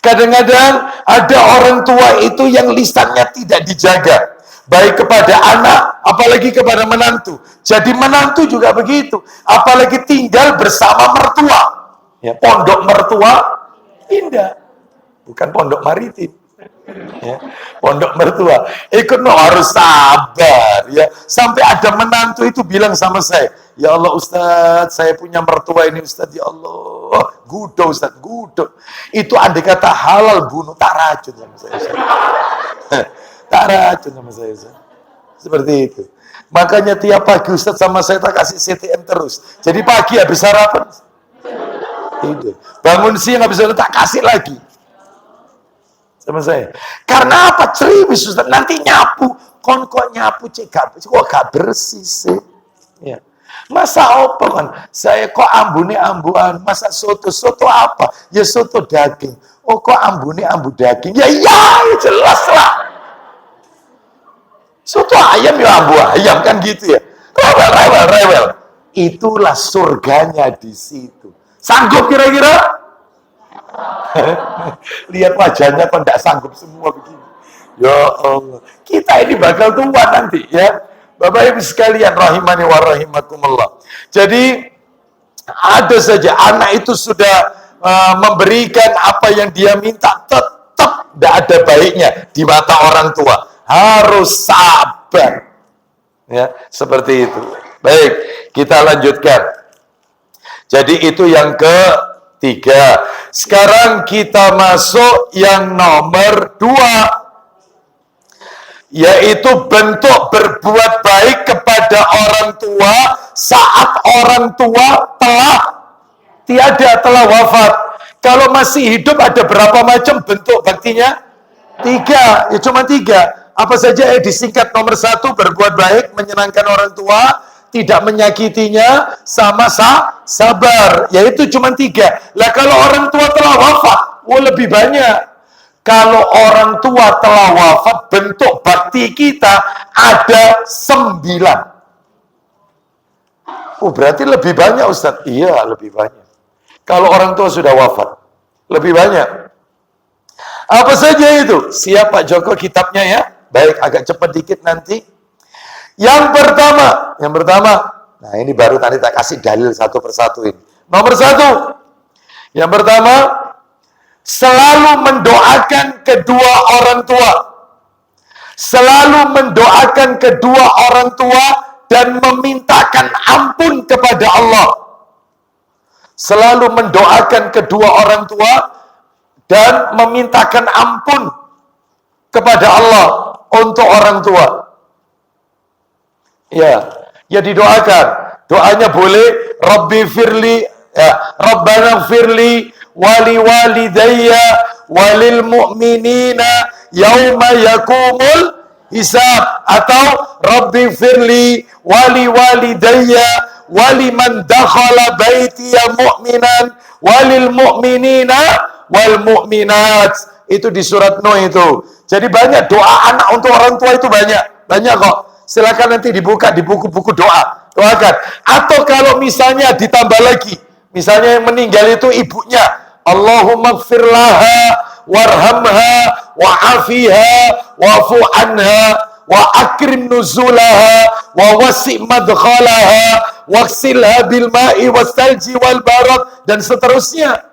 kadang-kadang ada orang tua itu yang lisannya tidak dijaga, baik kepada anak, apalagi kepada menantu. Jadi menantu juga begitu, apalagi tinggal bersama mertua. Ya, pondok mertua indah, bukan pondok maritim. Ya, pondok mertua ikut harus sabar ya, sampai ada menantu itu bilang sama saya, ya Allah Ustadz, saya punya mertua ini Ustadz, ya Allah, gudo Ustadz, gudo itu andai kata halal bunuh, tak racun sama saya, tak racun sama saya, seperti itu. Makanya tiap pagi Ustadz sama saya tak kasih CTM terus, jadi pagi habis sarapan tidur, bangun siang habis sarapan tak kasih lagi sama saya. Karena apa? Ceriwis Ustaz, nanti nyapu. Kok nyapu kok gak bersih sih? Ya. Masa apa kan? Saya kok ambune ambuan, masa soto apa? Ya soto daging. Oh kok ambune ambu daging? Ya jelas lah. Soto ayam ya ambu ayam kan gitu ya. Rewel. Itulah surganya di situ. Sanggup kira-kira? Lihat wajahnya kok tidak sanggup semua begini. Ya Allah, kita ini bakal tua nanti ya. Bapak Ibu sekalian rahimani wa rahimakumullah. Jadi ada saja anak itu sudah memberikan apa yang dia minta, tetap tidak ada baiknya di mata orang tua. Harus sabar. Ya, seperti itu. Baik, kita lanjutkan. Jadi itu yang ketiga. Sekarang kita masuk yang nomor 2, yaitu bentuk berbuat baik kepada orang tua saat orang tua telah wafat. Kalau masih hidup ada berapa macam bentuk baktinya? 3, ya cuma 3. Apa saja disingkat? Nomor 1, berbuat baik, menyenangkan orang tua, tidak menyakitinya, sama sabar, yaitu cuma 3. Lah kalau orang tua telah wafat, lebih banyak. Kalau orang tua telah wafat, bentuk bakti kita ada 9. Berarti lebih banyak Ustaz. Iya, lebih banyak. Kalau orang tua sudah wafat, lebih banyak. Apa saja itu? Siap Pak Joko kitabnya ya? Baik, agak cepat dikit nanti. Yang pertama, nah ini baru tadi tak kasih dalil satu persatu ini. Nomor 1, yang pertama, selalu mendoakan kedua orang tua. Selalu mendoakan kedua orang tua dan memintakan ampun kepada Allah. Selalu mendoakan kedua orang tua dan memintakan ampun kepada Allah untuk orang tua. Ya didoakan. Doanya boleh Rabbi firli, Rabbana firli wali walidayya walil mu'minina yauma yakumul hisab, atau Rabbi firli wali walidayya waliman dakhala baitiya mu'minan walil mu'minina wal mu'minat. Itu di surat Nuh itu. Jadi banyak doa anak untuk orang tua itu banyak kok. Silakan nanti dibuka di buku-buku doa. Doakan. Atau kalau misalnya ditambah lagi, misalnya yang meninggal itu ibunya, Allahumma gfir laha warhamha wa'afiha wa'fu anha wa akrim nuzulaha wa wasi' madkhalaha waksilha bil ma'i wassalji wal barad, dan seterusnya.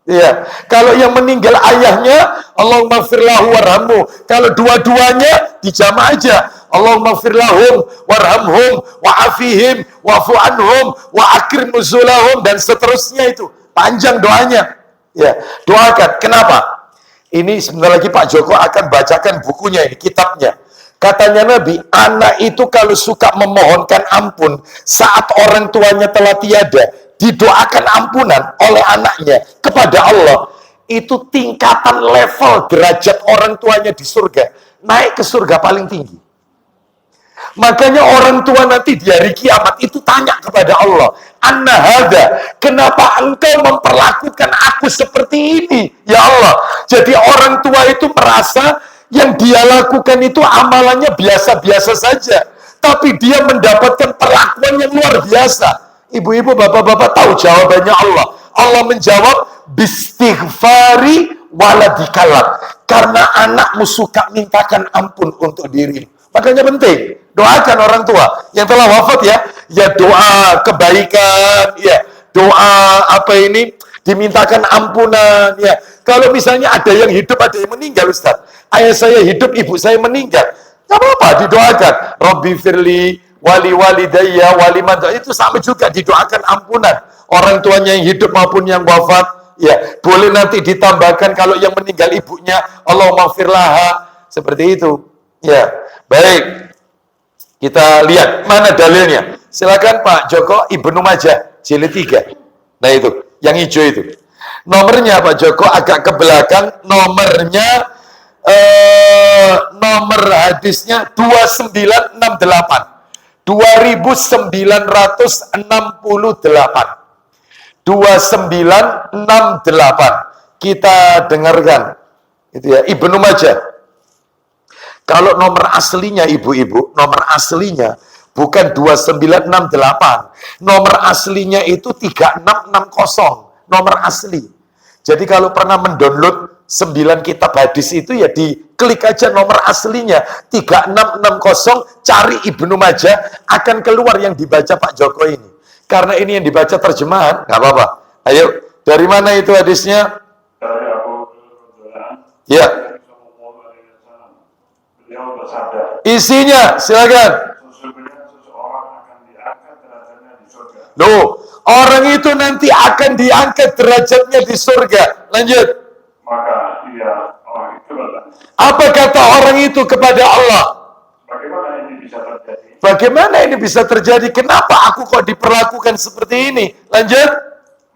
Ya, kalau yang meninggal ayahnya, Allahumma gfir lahu warhamhu. Kalau dua-duanya dijama aja, Allahumma gfir lahum warhamhum wa'afihim wa'fu anhum wa akrim nuzulahum, dan seterusnya. Itu panjang doanya. Ya, doakan. Kenapa? Ini sebentar lagi Pak Joko akan bacakan bukunya ini, kitabnya. Katanya Nabi, anak itu kalau suka memohonkan ampun saat orang tuanya telah tiada, didoakan ampunan oleh anaknya kepada Allah, itu tingkatan level derajat orang tuanya di surga, naik ke surga paling tinggi. Makanya orang tua nanti di hari kiamat itu tanya kepada Allah, Anna hada, kenapa engkau memperlakukan aku seperti ini ya Allah? Jadi orang tua itu merasa yang dia lakukan itu amalannya biasa-biasa saja, tapi dia mendapatkan perlakuan yang luar biasa. Ibu-ibu, bapak-bapak tahu jawabannya Allah. Allah menjawab, bistighfari waladikalat. Karena anakmu suka mintakan ampun untuk diri. Makanya penting, doakan orang tua yang telah wafat ya. Ya doa kebaikan, ya doa dimintakan ampunan, ya. Kalau misalnya ada yang hidup, ada yang meninggal, Ustaz. Ayah saya hidup, ibu saya meninggal. Gak apa-apa, didoakan. Rabbi firli, wali walidayya, wali man. Itu sama juga, didoakan ampunan. Orang tuanya yang hidup maupun yang wafat. Ya, boleh nanti ditambahkan kalau yang meninggal ibunya, Allahumma firlaha. Seperti itu. Ya, baik. Kita lihat mana dalilnya. Silakan Pak Joko, Ibnu Majah, jilid 3. Nah itu, yang hijau itu. Nomornya Pak Joko agak ke belakang, nomornya nomor hadisnya 2968. 2968. Kita dengarkan. Itu ya, Ibnu Majah. Kalau nomor aslinya ibu-ibu, nomor aslinya bukan 2968. Nomor aslinya itu 3660. Nomor asli. Jadi kalau pernah mendownload 9 kitab hadis itu ya diklik aja nomor aslinya 3660, cari Ibnu Majah, akan keluar yang dibaca Pak Joko ini. Karena ini yang dibaca terjemahan, nggak apa-apa. Ayo, dari mana itu hadisnya? Dari Abu Hurairah. Ya. Beliau bersabda, Isinya, silakan. sesungguhnya seseorang akan diangkat derajatnya di surga. Loh, orang itu nanti akan diangkat derajatnya di surga. Lanjut. Maka dia orang itu bertanya, Apa kata orang itu kepada Allah? bagaimana ini bisa terjadi? Bagaimana ini bisa terjadi? Kenapa aku kok diperlakukan seperti ini? Lanjut.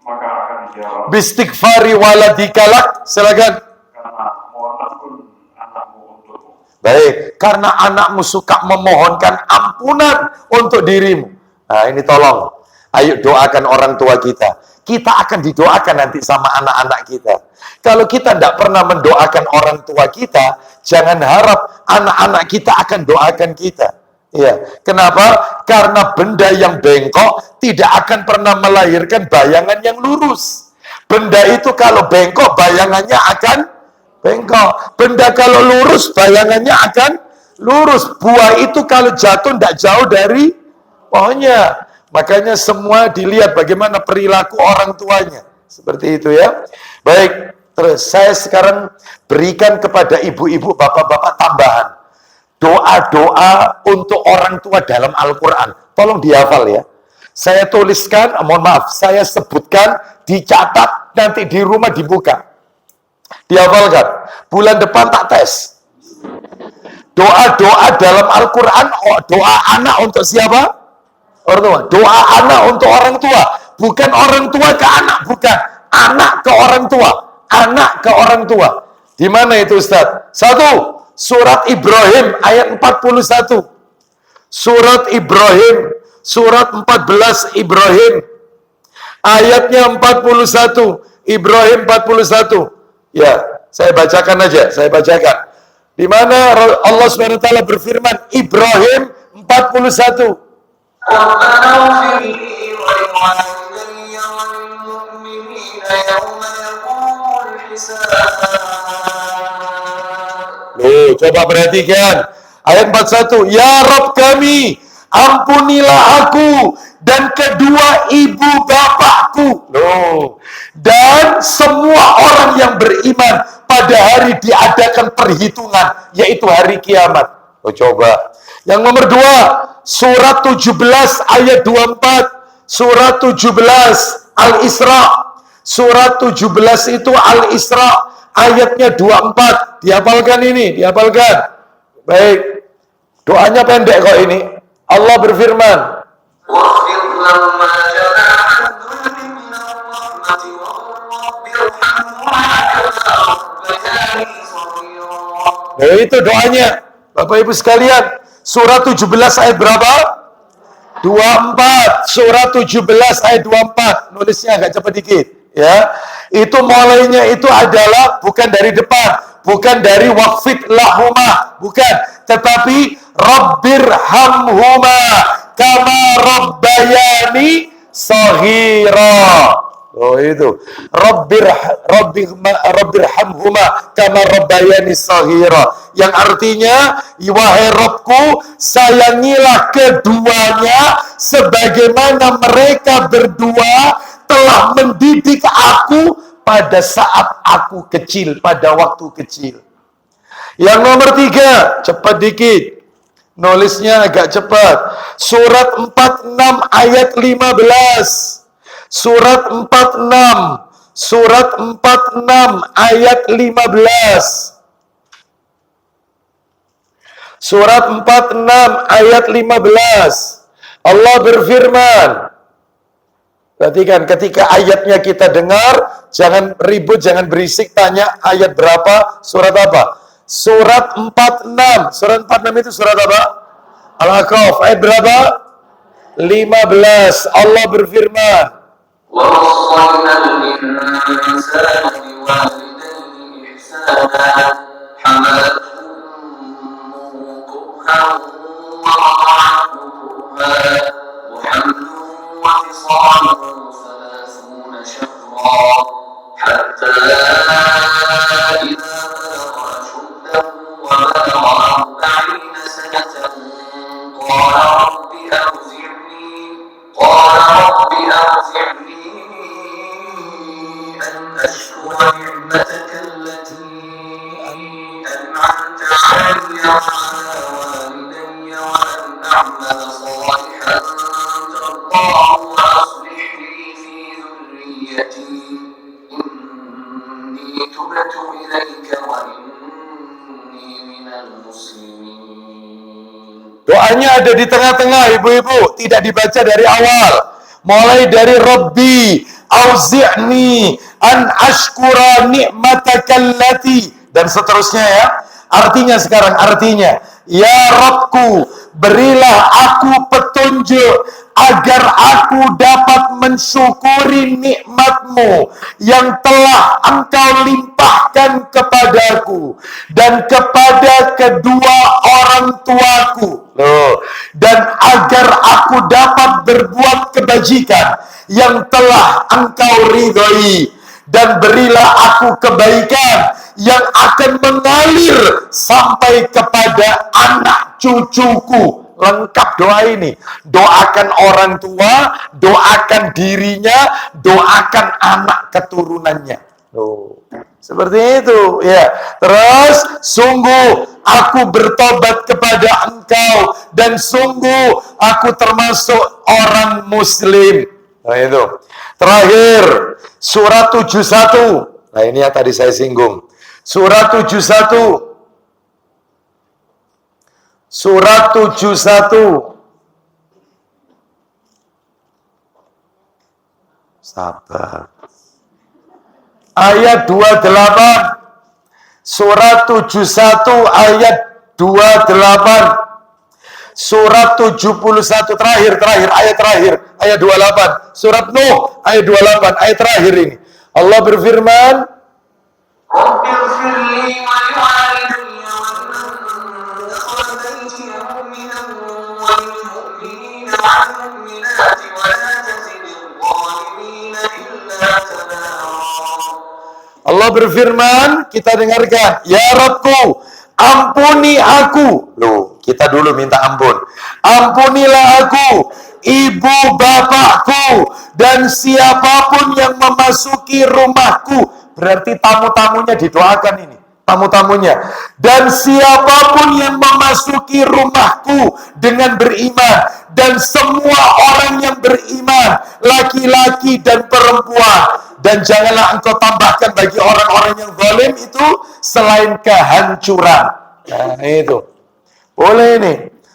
Maka akan dijawab, Bistighfari waladikalak. Silakan. karena mohon ampun anakmu untukmu. Baik, karena anakmu suka memohonkan ampunan untuk dirimu. Nah, ini tolong. Ayo doakan orang tua kita. Kita akan didoakan nanti sama anak-anak kita. Kalau kita tidak pernah mendoakan orang tua kita, jangan harap anak-anak kita akan doakan kita. Ya, kenapa? Karena benda yang bengkok tidak akan pernah melahirkan bayangan yang lurus. Benda itu kalau bengkok, bayangannya akan bengkok. Benda kalau lurus, bayangannya akan lurus. Buah itu kalau jatuh tidak jauh dari pohonnya. Makanya semua dilihat bagaimana perilaku orang tuanya. Seperti itu ya. Baik, terus saya sekarang berikan kepada ibu-ibu, bapak-bapak tambahan. Doa-doa untuk orang tua dalam Al-Quran. Tolong dihafal ya. Saya tuliskan, mohon maaf, saya sebutkan, dicatat, nanti di rumah dibuka. Dihafalkan. Bulan depan tak tes. Doa-doa dalam Al-Quran, doa anak untuk siapa? Orang tua. Doa anak untuk orang tua. Bukan orang tua ke anak, bukan. Anak ke orang tua. Anak ke orang tua. Di mana itu Ustaz? 1. Surat Ibrahim ayat 41. Surat Ibrahim. Surat 14 Ibrahim. Ayatnya 41. Ibrahim 41. Ya, saya bacakan aja. Saya bacakan. Di mana Allah SWT berfirman, Ibrahim 41. ربنا اغفر لي ولوالدي وللمؤمنين يوم يقوم الحساب. Loh, coba perhatikan. Ayat 41. Ya Rabb kami, ampunilah aku dan kedua ibu bapakku. Loh. Dan semua orang yang beriman pada hari diadakan perhitungan, yaitu hari kiamat. Oh, coba. Yang nomor 2, surat 17 ayat 24. Surat 17 Al-Isra. Surat 17 itu Al-Isra ayatnya 24. Dihafalkan ini, dihafalkan. Baik. Doanya pendek kok ini. Allah berfirman, واخفض لهما جناح الذل من الرحمة وقل رب ارحمهما كما ربياني صغيرا. nah itu doanya. Bapak Ibu sekalian, surat 17 ayat berapa? 24. Surat 17 ayat 24. Nulisnya agak cepat dikit, ya. Itu mulainya itu adalah bukan dari depan, bukan dari waqfid lahuma, bukan, tetapi rabbirhamhuma kama rabbayani saghira. Oh itu. Rabbirhamhuma kama rabbayani saghira. Yang artinya, wahai Rabbku, sayangilah keduanya sebagaimana mereka berdua telah mendidik aku pada saat aku kecil, pada waktu kecil. Yang nomor 3, cepat dikit. Nulisnya agak cepat. Surat 46 ayat 15. Surat 46. Surat 46 ayat 15. Surat 46 ayat 15. Allah berfirman. Perhatikan, ketika ayatnya kita dengar, jangan ribut, jangan berisik, tanya ayat berapa, surat apa? Surat 46. Surat 46 itu surat apa? Al-A'raf. Ayat berapa? 15. Allah berfirman. وَوَصَّيْنَا الْإِنسَانَ بِوَالِدَيْهِ إِحْسَانًا حَمَلَتْهُ أُمُّهُ كُرْهًا وَوَضَعَتْهُ كُرْهًا وَحَمْلُهُ وَفِصَالُهُ 30 شهرا حتى إذا بلغ أشده وبلغ 40 سنة قال رب أوزعني أن أشكر نعمتك التي أنعمت علي وعلى والدي وأن أعمل صالحا ترضاه وأصلح لي في ذريتي إني تبت إليك وإني من المسلمين. Doanya ada di tengah-tengah, ibu-ibu, tidak dibaca dari awal. Mulai dari Rabbi auzi'ni an ashkura ni'matakallati dan seterusnya ya. Artinya sekarang, ya Rabbku, berilah aku petunjuk agar aku dapat mensyukuri nikmat-Mu yang telah Engkau limpahkan kepadaku dan kepada kedua orang tuaku. Dan agar aku dapat berbuat kebajikan yang telah Engkau ridhoi, dan berilah aku kebaikan yang akan mengalir sampai kepada anak cucuku. Lengkap doa ini. Doakan orang tua, doakan dirinya, doakan anak keturunannya. Seperti itu ya. Terus, sungguh aku bertobat kepada Engkau dan sungguh aku termasuk orang muslim. Nah itu. Terakhir, surat 71. Nah ini yang tadi saya singgung. Surat 71. Surat 71. Sabar. Ayat 28. Surat 71 ayat 28. Surat 71 terakhir, ayat 28. Surat Nuh ayat 28, ayat terakhir ini. Allah berfirman, Allah berfirman, kita dengarkan, ya Rabbku, ampuni aku. Loh, kita dulu minta ampun. Ampunilah aku, ibu bapakku, dan siapapun yang memasuki rumahku. Berarti tamu-tamunya didoakan ini. Tamu-tamunya. Dan siapapun yang memasuki rumahku dengan beriman. Dan semua orang yang beriman, laki-laki dan perempuan. Dan janganlah engkau tambahkan bagi orang-orang yang zalim itu selain kehancuran. Nah itu. Boleh ini.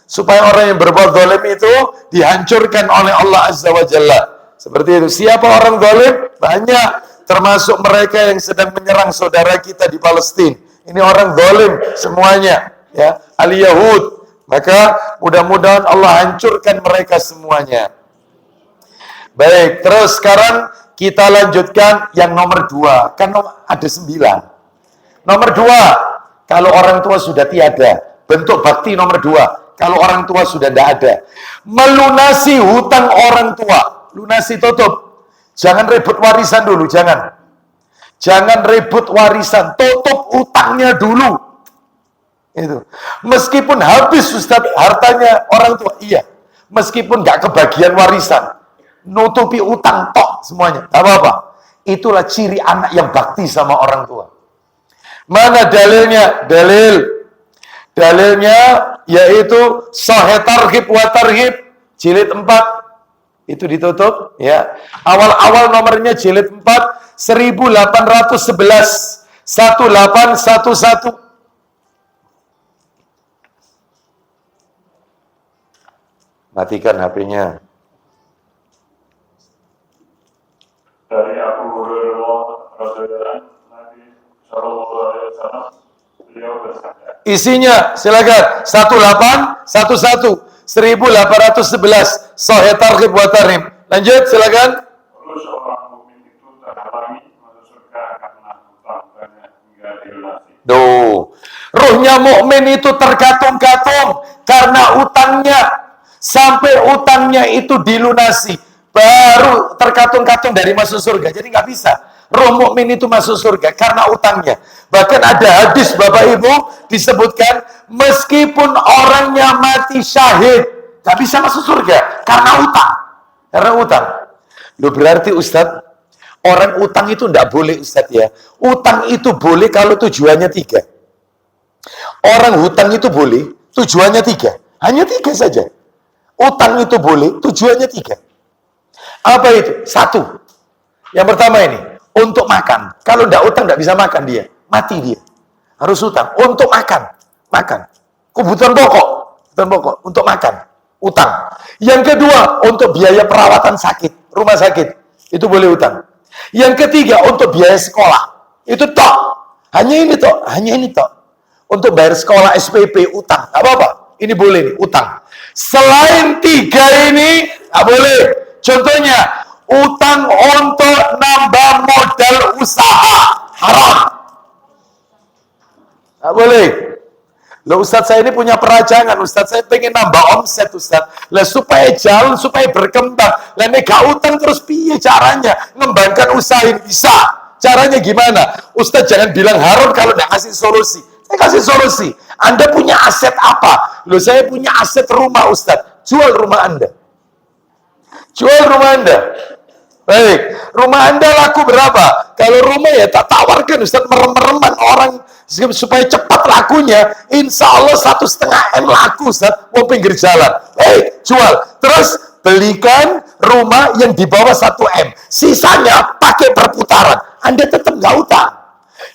Supaya orang yang berbuat zalim itu dihancurkan oleh Allah Azza wa Jalla. Seperti itu. Siapa orang zalim? Banyak. Termasuk mereka yang sedang menyerang saudara kita di Palestina. Ini orang zalim semuanya. Ya, al-Yahud. Maka mudah-mudahan Allah hancurkan mereka semuanya. Baik, terus sekarang kita lanjutkan yang nomor 2. Kan ada 9. Nomor 2, kalau orang tua sudah tiada. Bentuk bakti nomor 2. Kalau orang tua sudah tidak ada. Melunasi hutang orang tua. Lunasi tutup. Jangan ribut warisan dulu, jangan. Jangan ribut warisan. Tutup utangnya dulu. Itu. Meskipun habis Ustaz hartanya orang tua. Iya. Meskipun nggak kebagian warisan. Nutupi utang tok semuanya. Gak apa-apa. Itulah ciri anak yang bakti sama orang tua. Mana dalilnya? Dalilnya yaitu Sahih Targhib wa Tarhib jilid 4. Itu ditutup ya. Awal-awal nomornya jilid 4 1811 1811. Matikan HP-nya. Dari Abu Hurairah radhiyallahu Nabi sallallahu alaihi wasallam beliau bersabda. Isinya silakan 1811 Sahih Targhib wa Tarhib. Lanjut silakan. Lalu seorang mukmin itu terhalangi masuk surga karena hutang banyak hingga dilunasi. Tuh, ruhnya mukmin itu tergantung-gantung karena utangnya, sampai utangnya itu dilunasi, baru tergantung-gantung dari masuk surga. Jadi nggak bisa. Roh mukmin itu masuk surga karena utangnya. Bahkan ada hadis Bapak Ibu disebutkan meskipun orangnya mati syahid, nggak bisa masuk surga karena utang. Karena utang. Loh berarti Ustadz, orang utang itu nggak boleh Ustadz ya. Utang itu boleh kalau tujuannya 3. Orang hutang itu boleh, tujuannya 3. Hanya 3 saja. Utang itu boleh, tujuannya 3. Apa itu? 1. Yang pertama ini, untuk makan. Kalau nggak utang nggak bisa makan dia. Mati dia. Harus utang. Untuk makan. Makan. Kebutuhan pokok. Kebutuhan pokok. Untuk makan. Utang. Yang kedua, untuk biaya perawatan sakit. Rumah sakit. Itu boleh utang. Yang ketiga, untuk biaya sekolah. Itu tok. Hanya ini tok. Hanya ini tok. Untuk bayar sekolah SPP, utang. Nggak apa-apa. Ini boleh nih, utang. Selain 3 ini, nggak boleh. Contohnya, utang untuk nambah modal usaha. Haram. Nggak boleh. Loh Ustadz saya ini punya perajangan, Ustadz saya pengen nambah omset Ustadz. Lah supaya jalan, supaya berkembang. Lah ini gak utang terus piye caranya? Ngembangkan usaha ini bisa. Caranya gimana? Ustadz jangan bilang haram kalau nggak kasih solusi. Saya kasih solusi. Anda punya aset apa? Loh saya punya aset rumah Ustadz. Jual rumah Anda. Jual rumah Anda. Baik, rumah Anda laku berapa? Kalau rumah ya tak tawarkan Ustaz merem-mereman orang supaya cepat lakunya. Insya Allah 1,5 M laku Ustaz, mau pinggir jalan. Baik, jual. Terus belikan rumah yang di bawah 1 M. Sisanya pakai perputaran. Anda tetap nggak utang.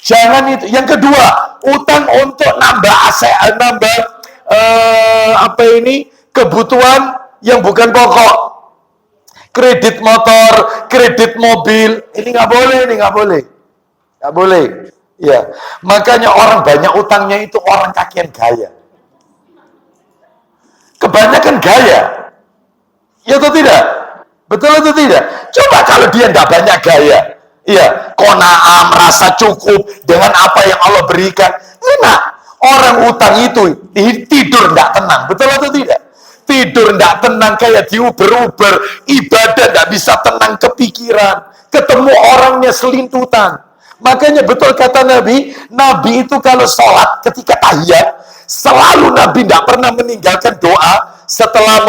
Jangan itu. Yang kedua, utang untuk nambah aset, kebutuhan yang bukan pokok. Kredit motor, kredit mobil, ini nggak boleh, nggak boleh. Ya, makanya orang banyak utangnya itu orang kakian gaya. Kebanyakan gaya, ya atau tidak? Betul atau tidak? Coba kalau dia nggak banyak gaya, iya, qanaah, merasa cukup dengan apa yang Allah berikan, enak. Orang utang itu tidur nggak tenang, betul atau tidak? Tidur nggak tenang kayak diuber-uber, ibadah nggak bisa tenang kepikiran, ketemu orangnya selintutan. Makanya betul kata Nabi itu kalau sholat ketika tahiyat, selalu Nabi nggak pernah meninggalkan doa setelah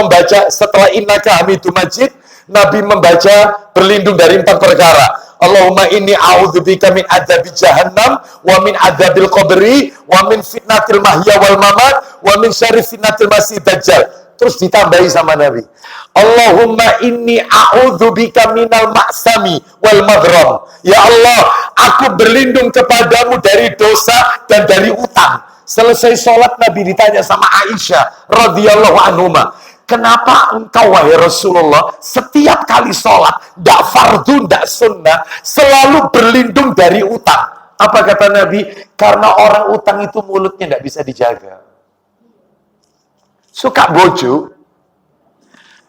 innaka hamidum majid. Nabi membaca berlindung dari 4 perkara. Allahumma inni a'udzubika min adzabi jahannam wa min adzabil qabri wa min fitnatil mahya wal mamat wa min syarri fitnatil masih dajjal. Terus ditambahi sama Nabi. Allahumma inni a'udzubika minal ma'sami wal maghram. Ya Allah, aku berlindung kepadamu dari dosa dan dari utang. Selesai sholat Nabi ditanya sama Aisyah radhiyallahu anhuma, kenapa engkau wahai Rasulullah setiap kali sholat, ndak fardu, ndak sunnah, selalu berlindung dari utang? Apa kata Nabi? Karena orang utang itu mulutnya ndak bisa dijaga. Suka bojo,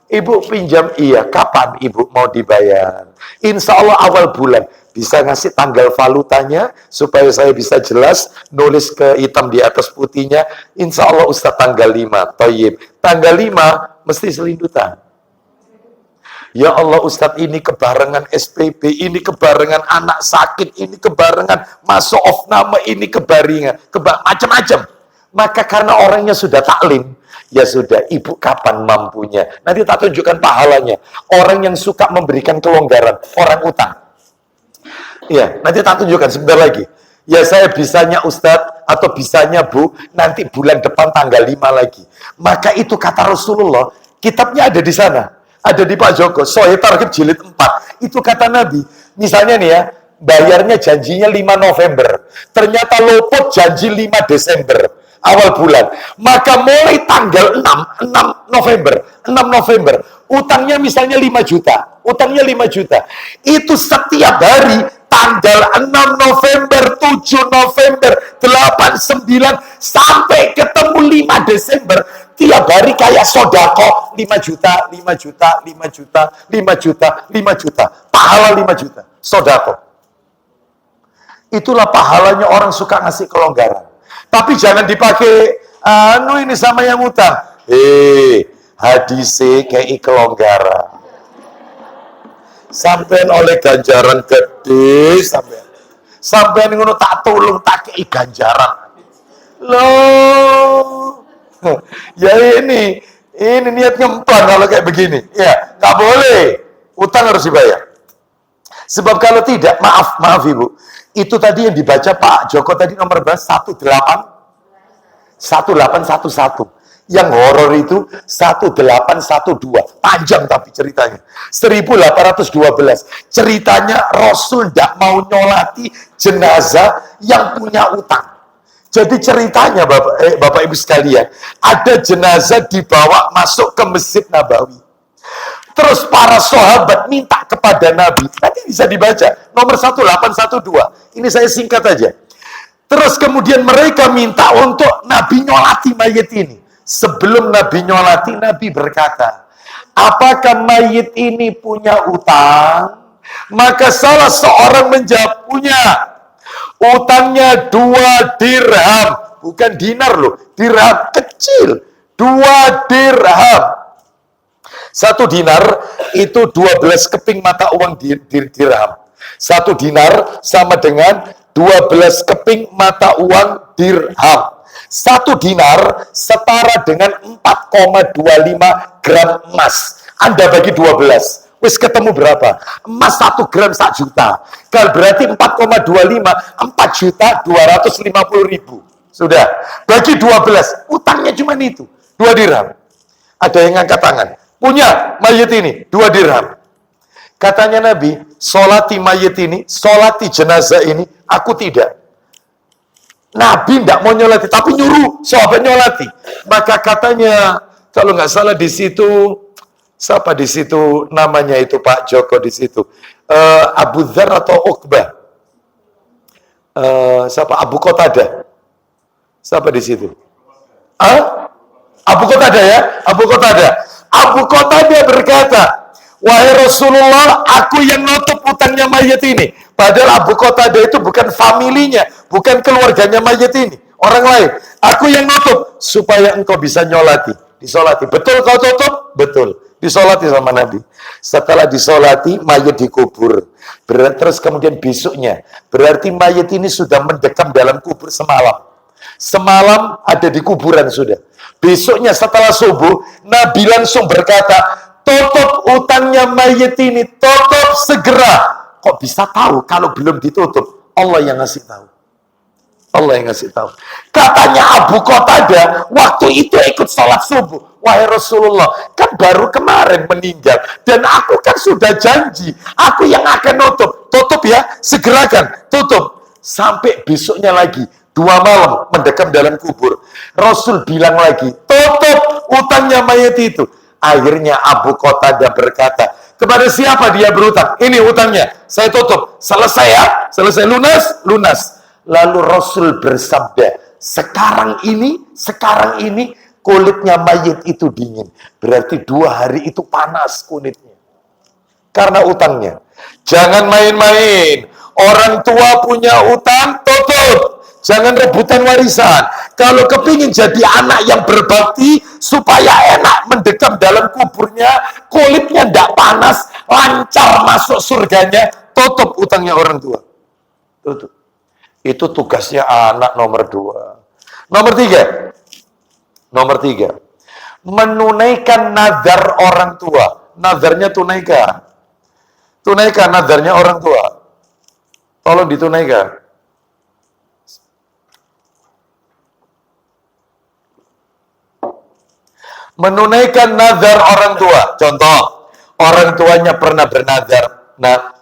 ibu pinjam, iya, kapan ibu mau dibayar? Insya Allah awal bulan, bisa ngasih tanggal valutanya, supaya saya bisa jelas, nulis ke hitam di atas putihnya, insya Allah Ustaz tanggal 5, toyib. Tanggal 5, mesti selindutan. Ya Allah Ustaz, ini kebarengan SPP, ini kebarengan anak sakit, ini kebarengan masuk off nama, ini kebarengan, macam-macam. Maka karena orangnya sudah taklim, ya sudah, ibu kapan mampunya? Nanti tak tunjukkan pahalanya. Orang yang suka memberikan kelonggaran, orang utang. Iya, nanti tak tunjukkan sebentar lagi. Ya saya bisanya Ustadz atau bisanya Bu, nanti bulan depan tanggal 5 lagi. Maka itu kata Rasulullah, kitabnya ada di sana. Ada di Pak Joko, Sahih Targhib jilid 4. Itu kata Nabi. Misalnya nih ya, bayarnya janjinya 5 November. Ternyata luput janji 5 Desember. Awal bulan. Maka mulai tanggal 6 November, utangnya misalnya 5 juta. Utangnya 5 juta. Itu setiap hari tanggal 6 November, 7 November, 8, 9, sampai ketemu 5 Desember, tiap hari kayak sodako, 5 juta, 5 juta, 5 juta, 5 juta, 5 juta. Pahala 5 juta, sodako. Itulah pahalanya orang suka ngasih kelonggaran. Tapi jangan dipakai, ini sama yang utang. Hadise kayak kelonggaran. Sampean oleh ganjaran gede, sampean ngono tak tulung tak kei ganjaran. Loh. Ya ini niat ngemplang kalau kayak begini. Ya, nggak boleh. Utang harus dibayar. Sebab kalau tidak, maaf Ibu. Itu tadi yang dibaca Pak Joko tadi nomor berapa? 1811. Yang horor itu 1812. Panjang tapi ceritanya. 1812. Ceritanya Rasul tidak mau nyolati jenazah yang punya utang. Jadi ceritanya Bapak Ibu sekalian, ada jenazah dibawa masuk ke Masjid Nabawi. Terus para sahabat minta kepada Nabi. Nanti bisa dibaca. Nomor 1812. Ini saya singkat aja. Terus kemudian mereka minta untuk Nabi nyolati mayit ini. Sebelum Nabi nyolati, Nabi berkata, apakah mayit ini punya utang? Maka salah seorang menjawab, punya. Utangnya 2 dirham. Bukan dinar loh, dirham kecil. 2 dirham. 1 dinar itu 12 keping mata uang dirham. 1 dinar sama dengan 12 keping mata uang dirham. 1 dinar setara dengan 4,25 gram emas. Anda bagi 12. Wis ketemu berapa? Emas 1 gram 1 juta. Kalau berarti 4,25, 4.250.000. Sudah. Bagi 12. Utangnya cuma itu. 2 dirham. Ada yang ngangkat tangan. Punya mayit ini. 2 dirham. Katanya Nabi, solati mayit ini, solati jenazah ini, aku tidak. Nabi tidak mau nyolati, tapi nyuruh sahabat nyolati. Maka katanya, kalau nggak salah di situ, siapa di situ namanya itu Pak Joko di situ, Abu Dzar atau Uqbah, siapa Abu Qatadah, siapa di situ? Abu Qatadah ya, Abu Qatadah. Abu Qatadah berkata, wahai Rasulullah, aku yang nutup utangnya mayat ini. Padahal Abu Qatadah itu bukan familinya, bukan keluarganya mayat ini, orang lain. Aku yang nutup supaya engkau bisa nyolati, disolati. Betul kau tutup? Betul. Disolati sama Nabi. Setelah disolati, mayat dikubur. Terus kemudian besoknya, berarti mayat ini sudah mendekam dalam kubur semalam. Semalam ada di kuburan sudah. Besoknya setelah subuh, Nabi langsung berkata, tutup utangnya mayat ini, tutup segera. Kok bisa tahu kalau belum ditutup? Allah yang ngasih tahu. Allah yang ngasih tahu. Katanya Abu Qatadah waktu itu ikut sholat subuh. Wahai Rasulullah, kan baru kemarin meninggal. Dan aku kan sudah janji. Aku yang akan nutup. Tutup ya, segerakan. Tutup. Sampai besoknya lagi. 2 malam mendekam dalam kubur. Rasul bilang lagi, tutup utangnya mayat itu. Akhirnya Abu Qatadah berkata, kepada siapa dia berutang? Ini utangnya, saya tutup. Selesai ya? Selesai, lunas. Lalu Rasul bersabda, sekarang ini kulitnya mayit itu dingin. Berarti 2 hari itu panas kulitnya. Karena utangnya. Jangan main-main. Orang tua punya utang, tutup. Jangan rebutan warisan. Kalau kepingin jadi anak yang berbakti, supaya enak mendekam dalam kuburnya, kulitnya tidak panas, lancar masuk surganya, tutup utangnya orang tua. Tutup. Itu tugasnya anak nomor 2. Nomor 3. Menunaikan nazar orang tua. Nazarnya tunaikan. Tunaikan nazarnya orang tua. Tolong ditunaikan. Menunaikan nazar orang tua. Contoh, orang tuanya pernah bernazar, nak,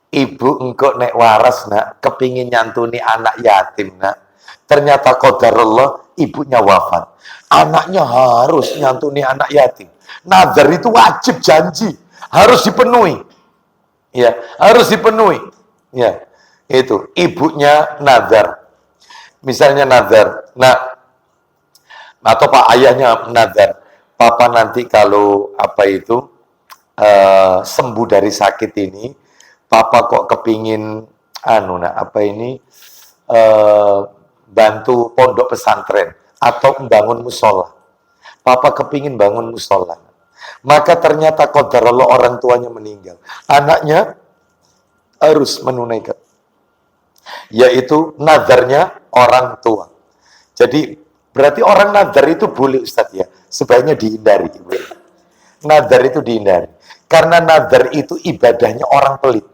ibu engkau nek waras nak, kepingin nyantuni anak yatim nak. Ternyata qadarullah ibunya wafat. Anaknya harus nyantuni anak yatim. Nazar itu wajib, janji, harus dipenuhi. Ya, harus dipenuhi. Ya, itu ibunya nazar. Misalnya nazar, nah, atau pak ayahnya nazar, papa nanti kalau sembuh dari sakit ini, papa kok kepingin bantu pondok pesantren atau membangun musola. Papa kepingin bangun musola. Maka ternyata qadarullah orang tuanya meninggal. Anaknya harus menunaikan, yaitu nazarnya orang tua. Jadi berarti orang nazar itu boleh, Ustaz, ya, sebaiknya dihindari. Nazar itu dihindari. Karena nazar itu ibadahnya orang pelit.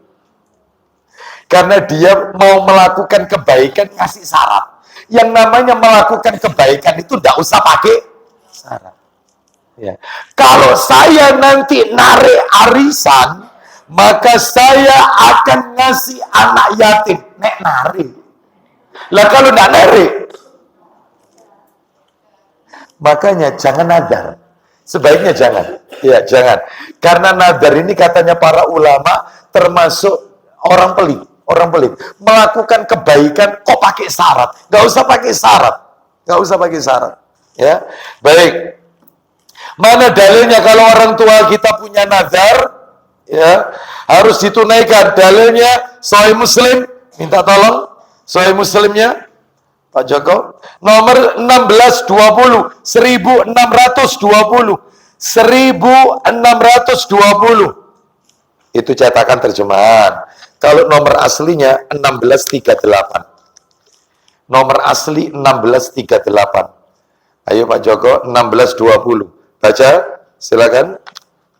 Karena dia mau melakukan kebaikan ngasih syarat. Yang namanya melakukan kebaikan itu tidak usah pakai syarat. Ya. Kalau saya nanti narik arisan, maka saya akan ngasih anak yatim. Nek narik. Lah kalau tidak narik, makanya jangan nazar. Sebaiknya jangan. Ya, jangan. Karena nazar ini katanya para ulama termasuk orang pelit. Orang pelit. Melakukan kebaikan kok pakai syarat. Gak usah pakai syarat. Gak usah pakai syarat. Ya. Baik. Mana dalilnya kalau orang tua kita punya nazar? Ya. Harus ditunaikan. Dalilnya Sahih Muslim. Minta tolong. Sahih Muslimnya Pak Joko. Nomor 1620. 1620. 1620. Itu cetakan terjemahan. Kalau nomor aslinya 1638. Nomor asli 1638. Ayo Pak Joko, 1620. Baca, silakan.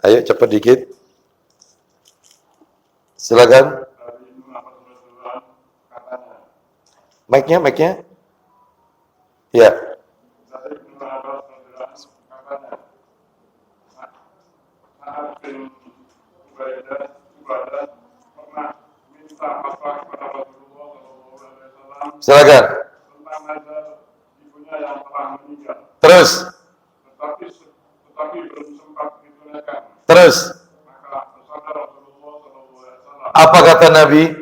Ayo cepat dikit. Silakan. Mic-nya. Ya. Silakan. Terus. Terus. Apa kata Nabi?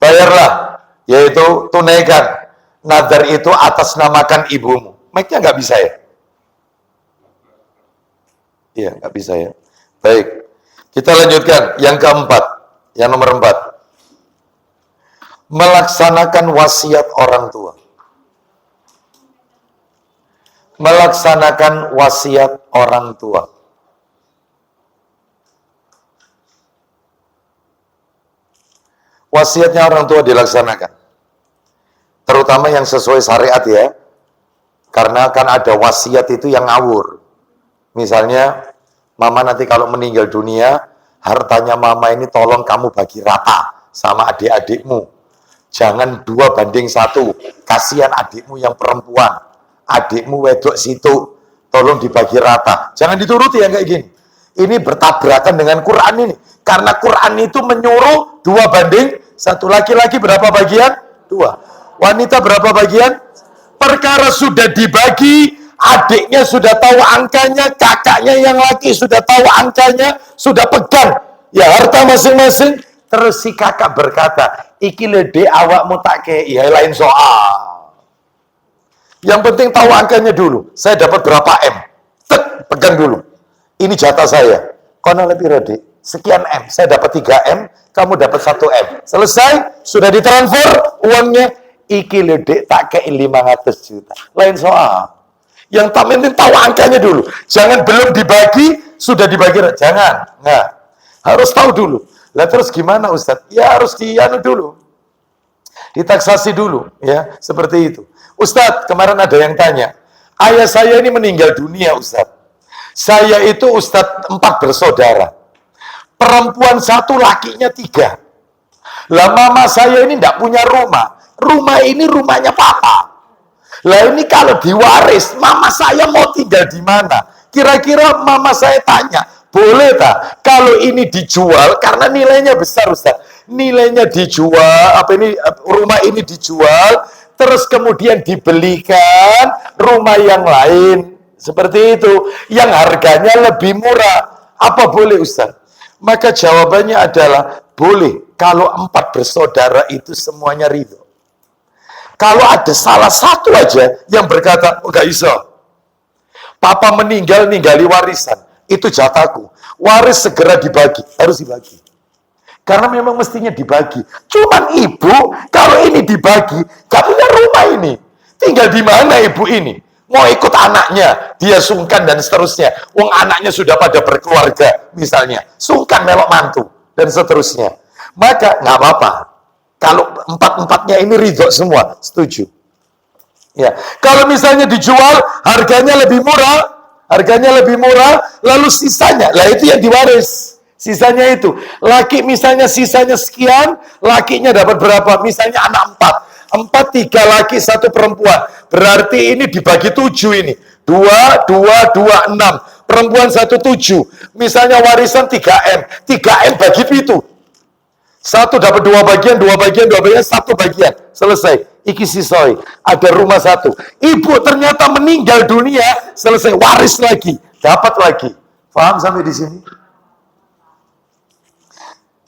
Bayarlah, yaitu tunaikan. Nazar itu atas namakan ibumu. Mic-nya nggak bisa ya? Iya, nggak bisa ya. Baik. Kita lanjutkan yang keempat, yang nomor 4. Melaksanakan wasiat orang tua. Melaksanakan wasiat orang tua. Wasiatnya orang tua dilaksanakan. Terutama yang sesuai syariat ya. Karena kan ada wasiat itu yang ngawur. Misalnya, mama nanti kalau meninggal dunia, hartanya mama ini tolong kamu bagi rata sama adik-adikmu. Jangan 2:1. Kasihan adikmu yang perempuan. Adikmu wedok situ. Tolong dibagi rata. Jangan dituruti ya kayak gini. Ini bertabrakan dengan Quran ini. Karena Quran itu menyuruh 2:1. Laki-laki berapa bagian? 2. Wanita berapa bagian? Perkara sudah dibagi, adiknya sudah tahu angkanya, kakaknya yang laki sudah tahu angkanya, sudah pegang ya harta masing-masing. Terus si kakak berkata, iki lede awakmu tak kei, ya lain soal. Yang penting tahu angkanya dulu. Saya dapat berapa M? Tek, pegang dulu. Ini jatah saya. Kono lebih rode. Sekian M. Saya dapat 3 M, kamu dapat 1 M. Selesai, sudah ditransfer uangnya. Iki lede tak kei 500 juta. Lain soal. Yang tak penting tahu angkanya dulu. Jangan belum dibagi, sudah dibagi. Jangan. Nggak. Harus tahu dulu. Lah terus gimana Ustadz? Ya harus dulu. Ditaksasi dulu. Ya, seperti itu. Ustadz, kemarin ada yang tanya. Ayah saya ini meninggal dunia Ustadz. Saya itu Ustadz 4 bersaudara. perempuan 1, lakinya 3. Lah mama saya ini tidak punya rumah. Rumah ini rumahnya papa. Lah ini kalau diwaris, mama saya mau tinggal di mana? Kira-kira mama saya tanya, boleh tak? Kalau ini dijual, karena nilainya besar, Ustaz. Nilainya dijual, rumah ini dijual, terus kemudian dibelikan rumah yang lain. Seperti itu. Yang harganya lebih murah. Apa boleh, Ustaz? Maka jawabannya adalah, boleh. Kalau 4 bersaudara itu semuanya ridho. Kalau ada salah satu aja yang berkata, oh, gak iso. Papa meninggal, ninggali warisan. Itu jatahku. Waris segera dibagi. Harus dibagi. Karena memang mestinya dibagi. Cuman ibu, kalau ini dibagi, gak punya rumah ini. Tinggal di mana ibu ini? Mau ikut anaknya, dia sungkan dan seterusnya. Wong anaknya sudah pada berkeluarga, misalnya. Sungkan melok mantu, dan seterusnya. Maka nggak apa-apa. Kalau 4-4-nya ini ridho semua, setuju. Ya, kalau misalnya dijual harganya lebih murah, lalu sisanya, lah itu yang diwaris. Sisanya itu, laki misalnya sisanya sekian, lakinya dapat berapa? Misalnya anak 4, 3 laki 1 perempuan. Berarti ini dibagi 7 ini. 2, 6. Perempuan 1, 7. Misalnya warisan 3M. 3M bagi 7. 1 dapat 2 bagian, 1 bagian. Selesai. Iki sisoi. Ada rumah 1. Ibu ternyata meninggal dunia, selesai. Waris lagi. Dapat lagi. Paham sampai di sini?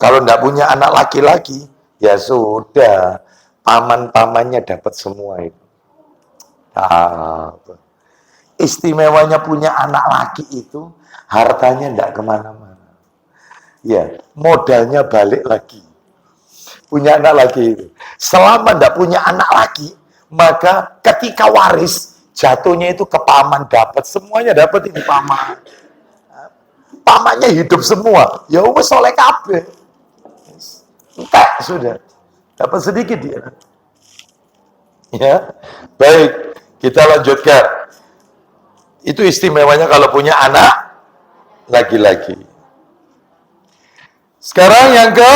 Kalau tidak punya anak laki-laki, ya sudah. Paman-pamannya dapat semua itu. Istimewanya punya anak laki itu, hartanya tidak kemana-mana. Ya, modalnya balik lagi. Punya anak laki itu. Selama tidak punya anak laki, maka ketika waris, jatuhnya itu ke paman dapat. Semuanya dapat ini paman. Pamannya hidup semua. Ya wes soleh kabeh. Entek sudah. Dapat sedikit dia. Ya. Baik, kita lanjutkan. Itu istimewanya kalau punya anak laki-laki. Sekarang yang ke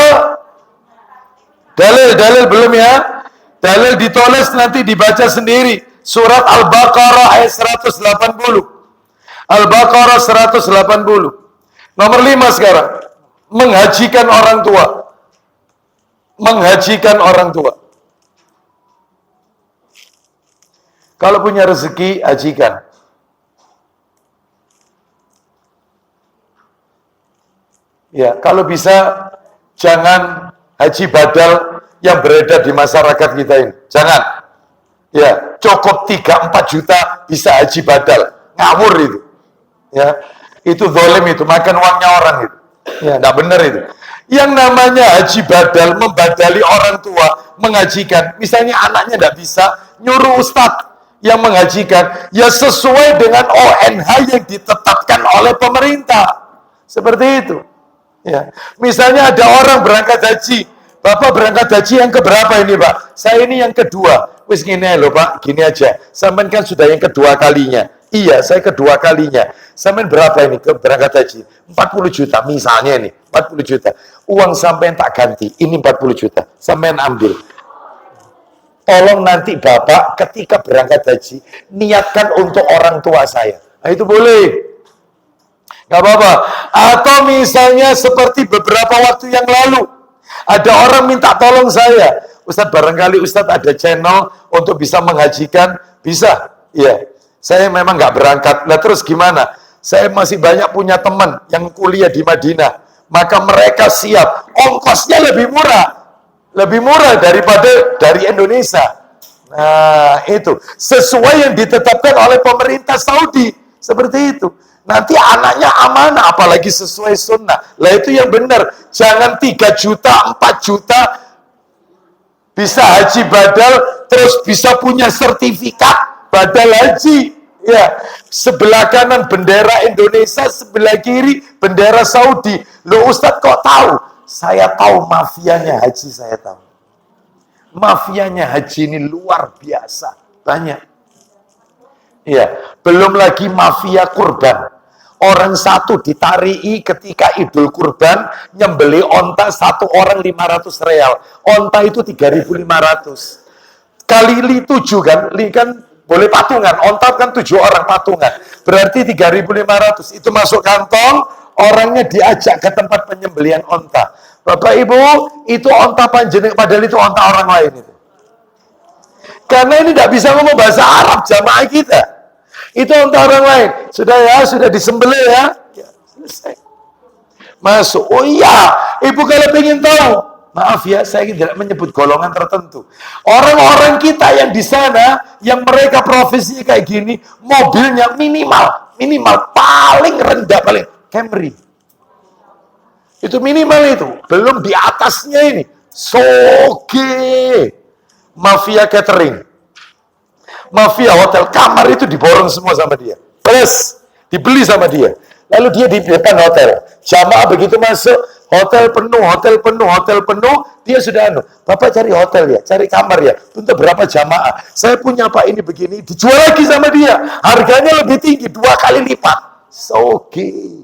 dalil belum ya? Dalil ditulis nanti dibaca sendiri. Surat Al-Baqarah ayat 180. Al-Baqarah 180. Nomor 5 sekarang. Menghajikan orang tua. Menghajikan orang tua. Kalau punya rezeki, hajikan. Ya, kalau bisa jangan haji badal yang beredar di masyarakat kita ini. Jangan. Ya, cukup 3-4 juta bisa haji badal. Ngawur itu. Ya, itu zalim itu, makan uangnya orang itu. Ya, enggak benar itu. Yang namanya haji badal, membadali orang tua, menghajikan. Misalnya anaknya enggak bisa, nyuruh ustadz yang menghajikan, ya sesuai dengan ONH yang ditetapkan oleh pemerintah. Seperti itu. Ya. Misalnya ada orang berangkat haji, Bapak berangkat haji yang keberapa ini Pak? Saya ini yang kedua. Wis gini loh Pak, gini aja. Sampean kan sudah yang kedua kalinya. Iya, saya kedua kalinya. Sampean berapa ini ke berangkat haji? 40 juta misalnya nih, 40 juta. Uang sampean tak ganti, ini 40 juta. Sampean ambil. Tolong nanti Bapak ketika berangkat haji, niatkan untuk orang tua saya. Nah, itu boleh. Gak apa-apa. Atau misalnya seperti beberapa waktu yang lalu, ada orang minta tolong saya. Ustadz, barangkali Ustadz ada channel untuk bisa menghajikan. Bisa. Iya. Saya memang gak berangkat. Nah terus gimana? Saya masih banyak punya teman yang kuliah di Madinah. Maka mereka siap. Ongkosnya lebih murah. Lebih murah daripada dari Indonesia. Nah itu. Sesuai yang ditetapkan oleh pemerintah Saudi. Seperti itu. Nanti anaknya amanah, apalagi sesuai sunnah. Lah itu yang benar. Jangan 3 juta, 4 juta, bisa haji badal, terus bisa punya sertifikat badal haji. Ya, sebelah kanan bendera Indonesia, sebelah kiri bendera Saudi. Loh Ustadz kok tahu? Saya tahu mafianya haji, saya tahu. Mafianya haji ini luar biasa. Banyak. Ya, belum lagi mafia kurban. Orang satu ditarii ketika Idul Kurban, nyembeli onta satu orang 500 real. Onta itu 3.500. Kali 7 kan, kan boleh patungan. Onta kan 7 orang patungan. Berarti 3.500. Itu masuk kantong, orangnya diajak ke tempat penyembelihan onta. Bapak Ibu, itu onta panjenengan, padahal itu onta orang lain itu. Karena ini tidak bisa ngomong bahasa Arab jamaah kita. Itu onta orang lain. Sudah ya, sudah disembelih ya. Ya, selesai. Masuk. Oh iya, Ibu kalau ingin tahu, maaf ya, saya tidak menyebut golongan tertentu. Orang-orang kita yang di sana, yang mereka profesinya kayak gini, mobilnya minimal paling rendah, paling Camry. Itu minimal itu. Belum di atasnya ini. Soge. Mafia catering. Mafia hotel. Kamar itu diborong semua sama dia. Plus, dibeli sama dia. Lalu dia di depan hotel. Jamaah begitu masuk, hotel penuh. Dia sudah Bapak cari hotel ya, cari kamar ya. Untuk berapa jamaah? Saya punya Pak ini begini. Dijual lagi sama dia. Harganya lebih tinggi, 2 kali lipat. Soge.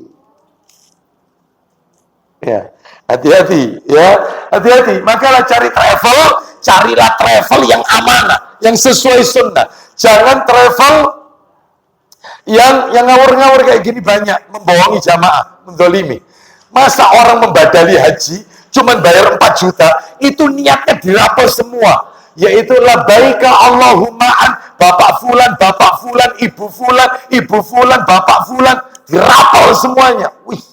Ya, hati-hati ya, hati-hati. Makalah cari travel, carilah travel yang amanah, yang sesuai sunnah. Jangan travel yang ngawur-ngawur kayak gini, banyak membohongi jamaah, mendolimi. Masa orang membadali haji cuman bayar 4 juta, itu niatnya dirapel semua, yaitu labbaika Allahumma an bapak fulan, ibu fulan, bapak fulan, dirapel semuanya. Wih.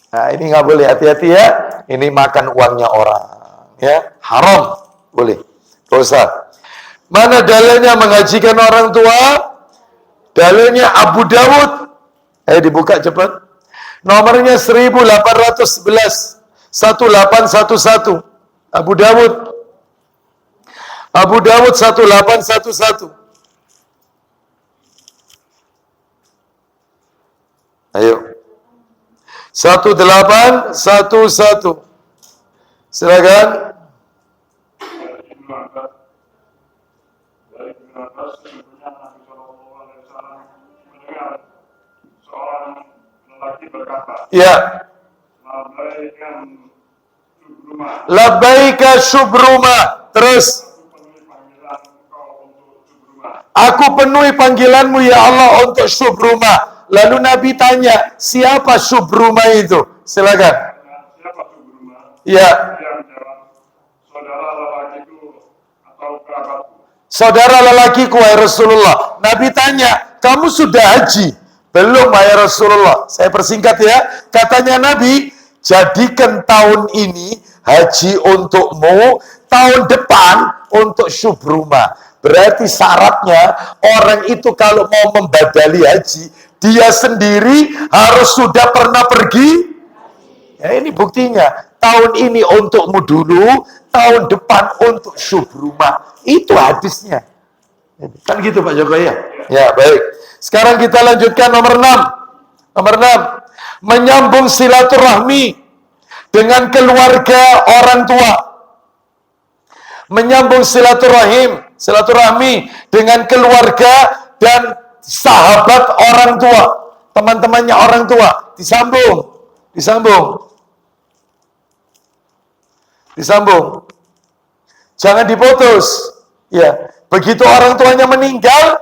Nah, ini nggak boleh, hati-hati ya. Ini makan uangnya orang, ya, haram, boleh, dosa. Mana dalilnya menghajikan orang tua? Dalilnya Abu Dawud. Dibuka cepat. Nomornya 1811 1811. Abu Dawud 1811. Ayo. 1811. Silakan. Dari 19 sebelumnya Nabi SAW mendengar seorang lelaki berkata, Ya. Labbaika syubruma. Terus. Aku penuhi panggilanmu ya Allah untuk syubruma. Lalu Nabi tanya, siapa syubruma itu? Silakan. Siapa syubruma? Ya. Dia menjawab, saudara lelakiku atau kerabatku. Saudara lelakiku, wahai Rasulullah. Nabi tanya, kamu sudah haji? Belum, wahai Rasulullah. Saya persingkat ya. Katanya Nabi, jadikan tahun ini haji untukmu, tahun depan untuk syubruma. Berarti syaratnya orang itu kalau mau membadali haji, dia sendiri harus sudah pernah pergi. Ya, ini buktinya. Tahun ini untukmu dulu, tahun depan untuk syubruma. Itu hadisnya. Kan gitu Pak Jokowi ya? Ya, baik. Sekarang kita lanjutkan nomor 6. Nomor 6. Menyambung silaturahmi dengan keluarga orang tua. Menyambung silaturahmi dengan keluarga dan sahabat orang tua, teman-temannya orang tua, disambung. Jangan diputus. Ya, begitu orang tuanya meninggal,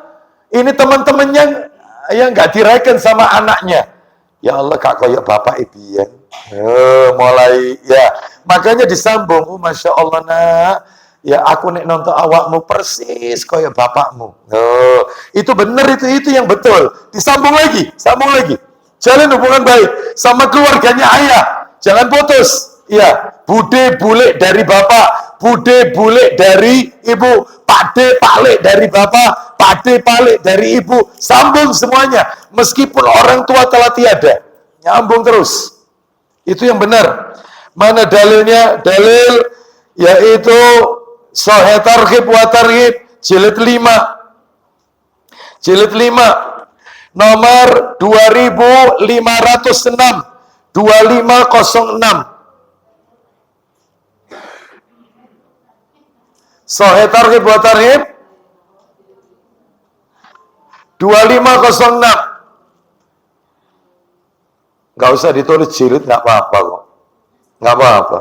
ini teman-temannya yang nggak direken sama anaknya. Ya Allah, kak koyok bapak ibian. Mulai ya, makanya disambung. Masya Allah nak. Ya aku nek nonton awakmu persis koyok bapakmu. Itu benar, itu yang betul. Disambung lagi, sambung lagi. Jalin hubungan baik sama keluarganya ayah. Jangan putus. Ya, bude bule dari bapak, bude bule dari ibu, pakde pale dari bapak, pakde pale dari ibu. Sambung semuanya. Meskipun orang tua telah tiada, nyambung terus. Itu yang benar. Mana dalilnya? Dalil yaitu Sahih Targhib wa Tarhib jilid 5. Jilid 5 nomor 2506 2506. Sahih Targhib wa Tarhib 2506. Nggak usah ditulis jilid, nggak apa-apa kok. Nggak apa-apa.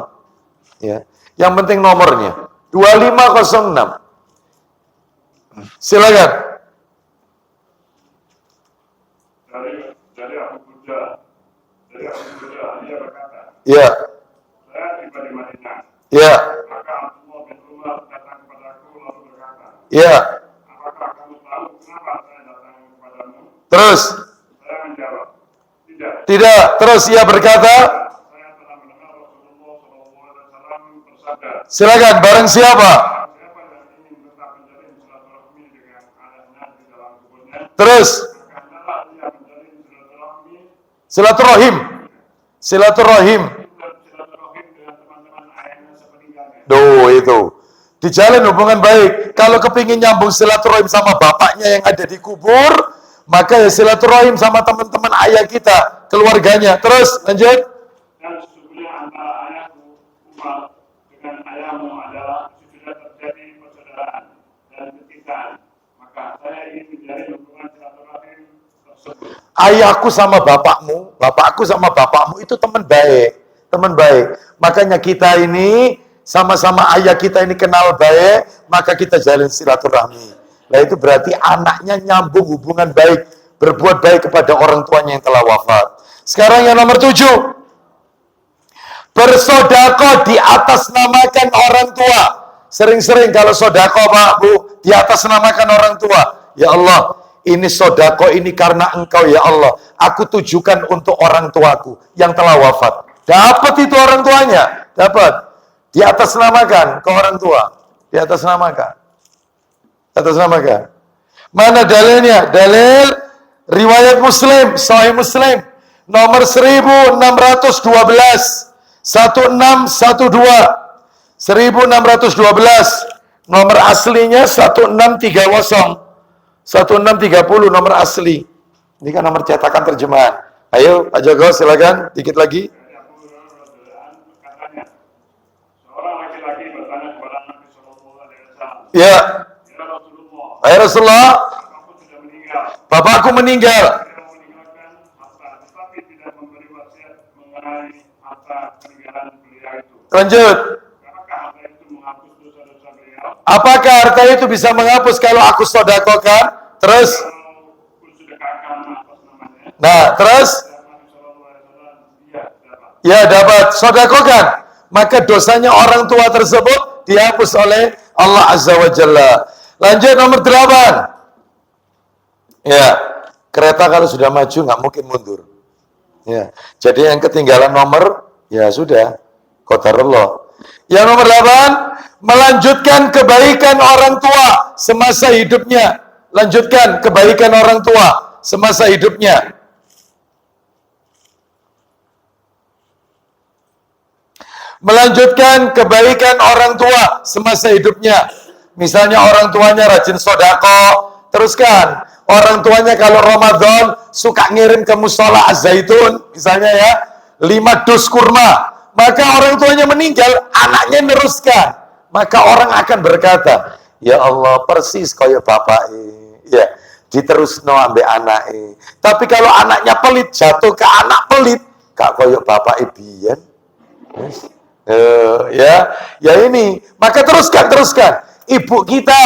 Ya. Yang penting nomornya. 2506. Silakan. Dari Abu Burda, dia berkata, Ya. saya tiba di Madinah. Ya. Maka Abdullah bin Umar datang kepadaku lalu berkata, Ya. apakah kamu tahu kenapa saya datang kepadamu? Terus. Saya menjawab, tidak. Tidak. Terus ia berkata, Saya telah mendengar Rasulullah SAW bersabda, silakan, bareng siapa? siapa yang ingin tetap menjalin silaturahmi dengan ayahnya di dalam kuburnya, Terus. maka hendaklah dia menjalin silaturahmi Silaturahim. Silaturahim. dan silaturahim dengan teman-teman ayahnya sepeninggalnya. Duh, itu. Dijalin hubungan baik. Kalau kepingin nyambung silaturahim sama bapaknya yang ada di kubur, maka ya silaturahim sama teman-teman ayah kita, keluarganya. Terus, lanjut. Dan sesungguhnya antara ayahku Umar dengan ayahmu adalah sudah terjadi persaudaraan dan kecintaan. Maka saya ingin menjalin hubungan silaturahim tersebut. Ayahku sama bapakku sama bapakmu itu teman baik. Teman baik. Makanya kita ini sama-sama ayah kita ini kenal baik, maka kita jalin silaturahmi. Nah itu berarti anaknya nyambung hubungan baik, berbuat baik kepada orang tuanya yang telah wafat. Sekarang yang nomor 7. Bersodako di atas namakan orang tua. Sering-sering kalau sodako Pak Bu, di atas namakan orang tua. Ya Allah, ini sodako ini karena engkau ya Allah. Aku tujukan untuk orang tuaku yang telah wafat. Dapat itu orang tuanya. Dapat. Di atas namakan ke orang tua. Di atas namakan. Atas namakan. Mana dalilnya? Dalil riwayat Muslim, Sahih Muslim. Nomor 1612. 1612. 1612. Nomor aslinya 1630. 1630 nomor asli. Ini kan nomor cetakan terjemahan. Ayo, Pak Joko silakan dikit lagi. Dari Abu Hurairah katanya, seorang laki-laki bertanya kepada Nabi SAW, Ya, ya Rasulullah, Hai Rasulullah, aku sudah meninggal. bapakku meninggal. Beliau meninggalkan harta, tetapi tidak memberi wasiat mengenai harta peninggalan beliau itu. Lanjut. Apakah harta itu menghapus dosa-dosa beliau? Apakah harta itu bisa menghapus kalau aku sodakokan? Terus, Kalau pun sedekahkan atas namanya, nah terus, Nabi SAW, dia dapat. ya dapat sodakokan. Maka dosanya orang tua tersebut dihapus oleh Allah Azza wa Jalla. Lanjut nomor 8. Ya, kereta kalau sudah maju nggak mungkin mundur. Ya, jadi yang ketinggalan nomor, ya sudah, qadarullah. Yang nomor 8, melanjutkan kebaikan orang tua semasa hidupnya. Lanjutkan kebaikan orang tua semasa hidupnya. Melanjutkan kebaikan orang tua semasa hidupnya. Misalnya orang tuanya rajin sodako, teruskan. Orang tuanya kalau Ramadan suka ngirim ke musola Az-Zaitun, misalnya ya, 5 dus kurma. Maka orang tuanya meninggal, anaknya neruskan. Maka orang akan berkata, ya Allah persis kaya bapak ya, diterusno ambek anak. Tapi kalau anaknya pelit, jatuh ke anak pelit, gak kaya bapak biyen. Ya ini, maka teruskan. Ibu kita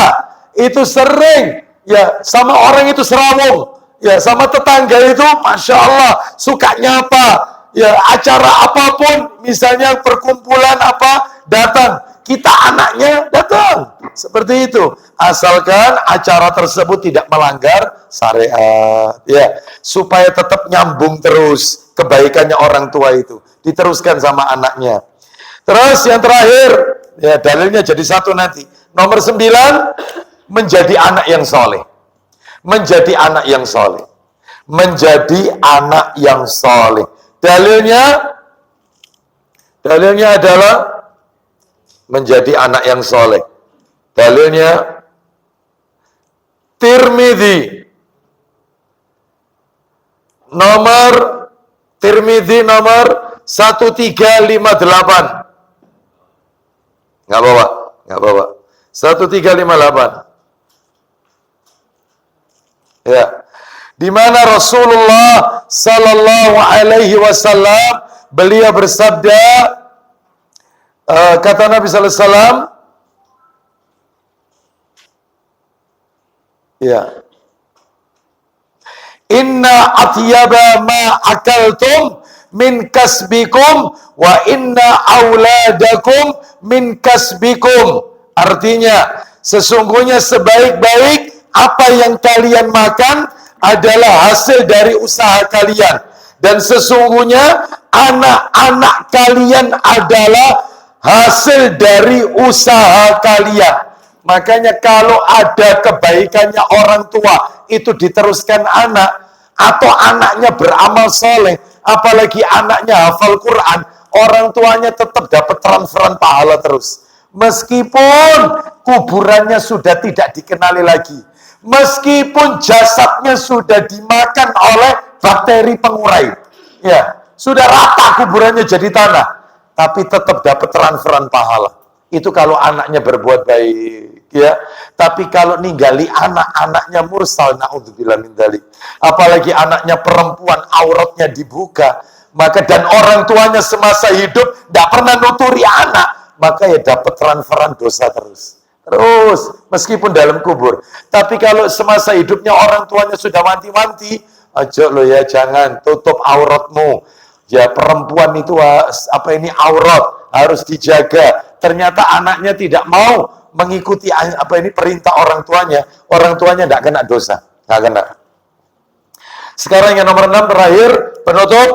itu sering ya sama orang itu serawung, ya sama tetangga itu, masya Allah suka nyapa, ya acara apapun, misalnya perkumpulan apa datang, kita anaknya datang, seperti itu, asalkan acara tersebut tidak melanggar syariat, ya supaya tetap nyambung terus kebaikannya orang tua itu, diteruskan sama anaknya. Terus yang terakhir, ya dalilnya jadi 1 nanti. Nomor 9, menjadi anak yang soleh. Menjadi anak yang soleh. Menjadi anak yang soleh. Dalilnya adalah menjadi anak yang soleh. Dalilnya Tirmidzi. Tirmidzi nomor 1358. Nggak bawa. 1358. Ya. di mana Rasulullah sallallahu alaihi wasallam beliau bersabda, kata Nabi sallallahu alaihi wasallam, ya, inna atyaba ma akaltum min kasbikum wa inna auladakum min kasbikum. Artinya, sesungguhnya sebaik-baik apa yang kalian makan adalah hasil dari usaha kalian. Dan sesungguhnya anak-anak kalian adalah hasil dari usaha kalian. Makanya kalau ada kebaikannya orang tua, itu diteruskan anak, atau anaknya beramal soleh, apalagi anaknya hafal Quran, orang tuanya tetap dapat transferan pahala terus. Meskipun kuburannya sudah tidak dikenali lagi, meskipun jasadnya sudah dimakan oleh bakteri pengurai, ya sudah rata kuburannya jadi tanah, tapi tetap dapat transferan pahala. Itu kalau anaknya berbuat baik, ya. Tapi kalau ninggali anak-anaknya mursal, naudzubillah min dzalik, apalagi anaknya perempuan, auratnya dibuka, maka dan orang tuanya semasa hidup tidak pernah nuturi anak, maka ya dapat transferan dosa terus, meskipun dalam kubur. Tapi kalau semasa hidupnya orang tuanya sudah wanti-wanti, aja lo ya, jangan, tutup auratmu. Ya, perempuan itu aurat harus dijaga. Ternyata anaknya tidak mau mengikuti perintah orang tuanya tidak kena dosa, nggak kena. Sekarang yang nomor 6 terakhir, penutup,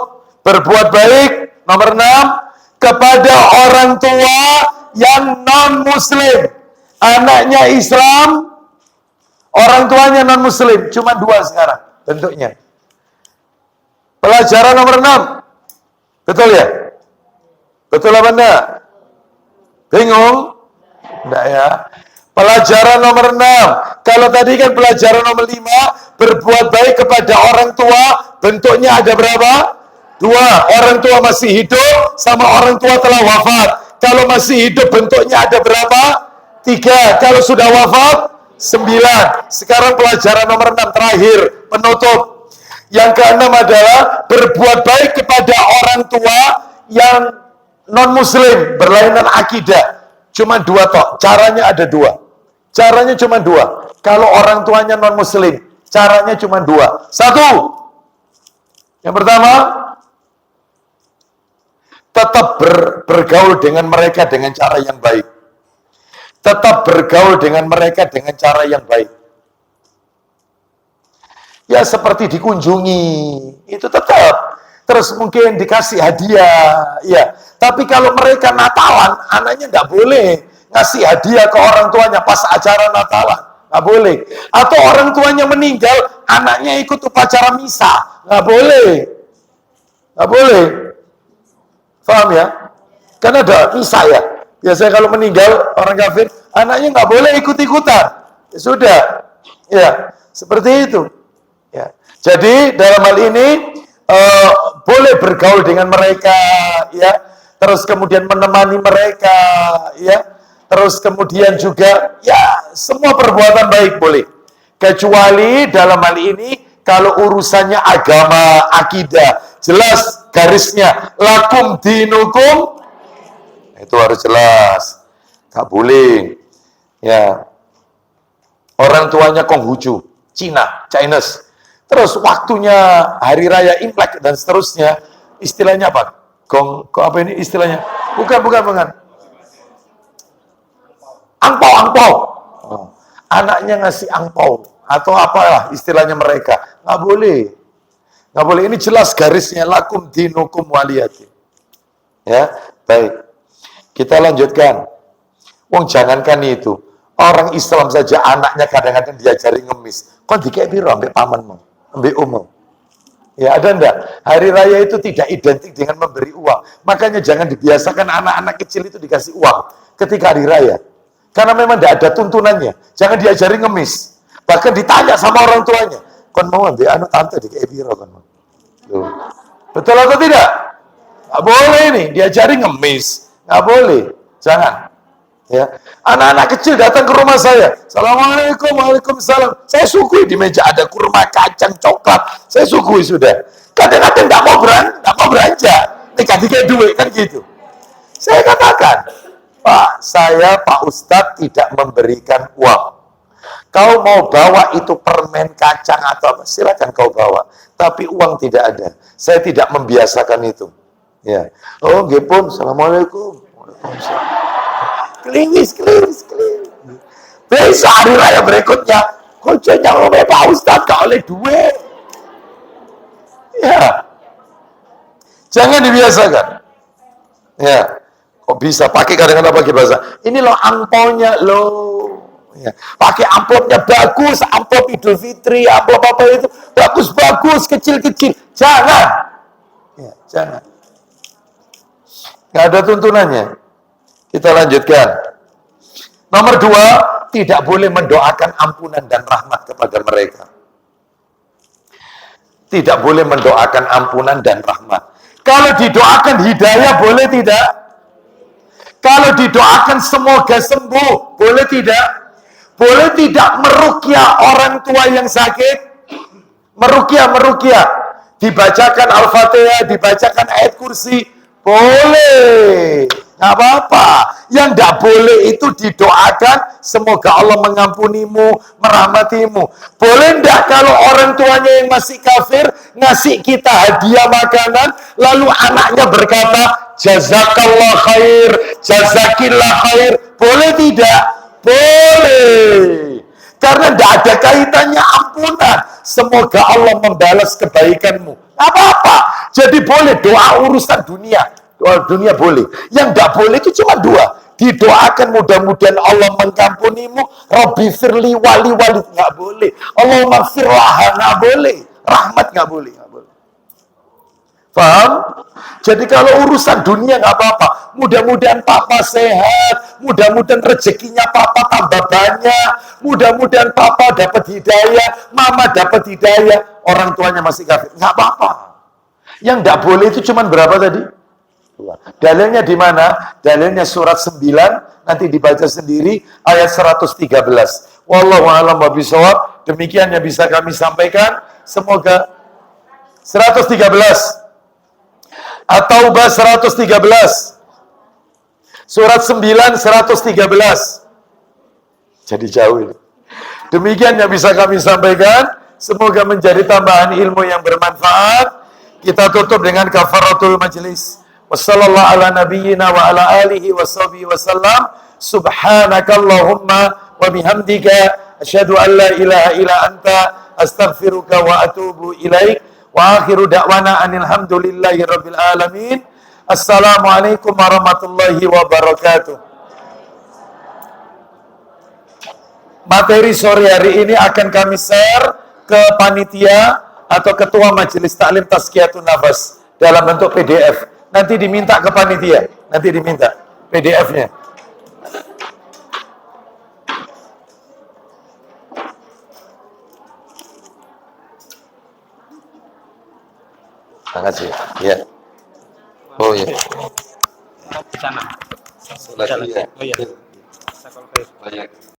berbuat baik. Nomor 6, kepada orang tua yang non-muslim. Anaknya Islam, orang tuanya non-muslim. Cuma 2 sekarang bentuknya. Pelajaran nomor 6. Betul ya? Betul apa enggak? Bingung? Enggak ya? Pelajaran nomor 6. Kalau tadi kan pelajaran nomor 5, berbuat baik kepada orang tua, bentuknya ada berapa? 2. Orang tua masih hidup sama orang tua telah wafat. Kalau masih hidup bentuknya ada berapa? 3. Kalau sudah wafat 9. Sekarang pelajaran nomor 6 terakhir, penutup. Yang keenam adalah berbuat baik kepada orang tua yang non-muslim, berlainan akidah. Cuma 2 tok. Caranya ada 2. Caranya cuma 2. Kalau orang tuanya non-muslim, caranya cuma 2. 1. Yang pertama, tetap bergaul dengan mereka dengan cara yang baik. Tetap bergaul dengan mereka dengan cara yang baik. Ya seperti dikunjungi, itu tetap. Terus mungkin dikasih hadiah, ya. Tapi kalau mereka Natalan, anaknya nggak boleh ngasih hadiah ke orang tuanya pas acara Natalan, nggak boleh. Atau orang tuanya meninggal, anaknya ikut upacara misa, nggak boleh, nggak boleh. Paham ya? Karena ada misa ya. Biasanya kalau meninggal orang kafir, anaknya nggak boleh ikut-ikutan. Ya sudah, ya seperti itu. Ya. Jadi dalam hal ini boleh bergaul dengan mereka, ya. Terus kemudian menemani mereka, ya. Terus kemudian juga, ya semua perbuatan baik boleh. Kecuali dalam hal ini kalau urusannya agama, akidah, jelas garisnya. Lakum dinukum, itu harus jelas. Gak boleh. Ya. Orang tuanya Konghucu, Chinese. Terus waktunya hari raya Imlek dan seterusnya, istilahnya apa? Apa ini istilahnya? Bukan. Angpau. Oh. Anaknya ngasih angpau atau apalah istilahnya mereka. Nggak boleh. Ini jelas garisnya, lakum dinukum waliyati. Ya, baik. Kita lanjutkan. Jangankan itu. Orang Islam saja anaknya kadang-kadang diajari ngemis. Kok dikek piro ambek pamanmu? Ambek umum. Ya ada enggak? Hari raya itu tidak identik dengan memberi uang. Makanya jangan dibiasakan anak-anak kecil itu dikasih uang ketika hari raya. Karena memang tidak ada tuntunannya. Jangan diajari ngemis. Bahkan ditanya sama orang tuanya. Kon mau ambil tante dikek piro kon mau? Betul atau tidak? Nggak boleh ini. Diajari ngemis. Nggak boleh. Jangan. Ya, anak-anak kecil datang ke rumah saya. Assalamualaikum, waalaikumsalam. Saya sukui di meja ada kurma, kacang, coklat. Saya sukui sudah. Kadang-kadang nggak mau belanja. Dikasih duit kan gitu. Saya katakan, Pak, saya Pak Ustadz tidak memberikan uang. Kau mau bawa itu permen, kacang atau apa, silakan kau bawa. Tapi uang tidak ada. Saya tidak membiasakan itu. Ya. Oh, gepun. Assalamualaikum. Waalaikumsalam. Kliwis. Besok hari raya berikutnya, kocoknya oleh Pak Ustadz, gak oleh duit. Ya. Jangan dibiasakan. Ya. Kok bisa? Pakai kadang-kadang pakai bahasa. Ini loh angpaunya loh. Ya. Pakai amplopnya bagus, amplop Idul Fitri, amplop apa itu. Bagus-bagus, kecil-kecil. Jangan. Ya, jangan. Gak ada tuntunannya. Kita lanjutkan. Nomor 2, tidak boleh mendoakan ampunan dan rahmat kepada mereka. Tidak boleh mendoakan ampunan dan rahmat. Kalau didoakan hidayah, boleh tidak? Kalau didoakan semoga sembuh, boleh tidak? Boleh tidak meruqyah orang tua yang sakit? Meruqyah. Dibacakan Al-Fatihah, dibacakan ayat kursi. Boleh. Nggak apa-apa. Yang nggak boleh itu didoakan semoga Allah mengampunimu, merahmatimu. Boleh nggak kalau orang tuanya yang masih kafir ngasih kita hadiah makanan, lalu anaknya berkata, jazakallah khair, jazakillah khair. Boleh tidak? Boleh. Karena tidak ada kaitannya ampunan. Semoga Allah membalas kebaikanmu. Apa-apa. Jadi boleh doa urusan dunia. Doa dunia boleh. Yang tidak boleh itu cuma 2. Didoakan mudah-mudahan Allah mengampunimu. Rabbi firli wali. Nggak boleh. Allahumma firlaha. Nggak boleh. Rahmat nggak boleh. Paham? Jadi kalau urusan dunia nggak apa-apa. Mudah-mudahan papa sehat. Mudah-mudahan rezekinya papa tambah banyak. Mudah-mudahan papa dapat hidayah. Mama dapat hidayah. Orang tuanya masih kafir. Nggak apa-apa. Yang nggak boleh itu cuma berapa tadi? 2. Dalilnya di mana? Dalilnya surat 9. Nanti dibaca sendiri. Ayat 113. Wallahu a'lam bishawab. Demikian yang bisa kami sampaikan. Semoga 113. At-Taubah 113. Surat 9 113. Jadi jauh ini. Demikian yang bisa kami sampaikan. Semoga menjadi tambahan ilmu yang bermanfaat. Kita tutup dengan kafaratul majlis. Wassallallahu ala nabiyyina wa ala alihi wa sahbihi wasallam. Subhanakallahumma wa bihamdika asyhadu an la ilaha illa anta astaghfiruka wa atubu ilaik. Wa akhiru da'wana anilhamdulillahi rabbil alamin. Assalamualaikum warahmatullahi wabarakatuh. Materi sore hari ini akan kami share ke panitia atau ketua majelis taklim Tazkiyatun Nafas dalam bentuk PDF. Nanti diminta ke panitia, nanti diminta PDF-nya. Terima kasih. Ya. Oh ya. Di sana. Salat iya. Oh iya. Banyak.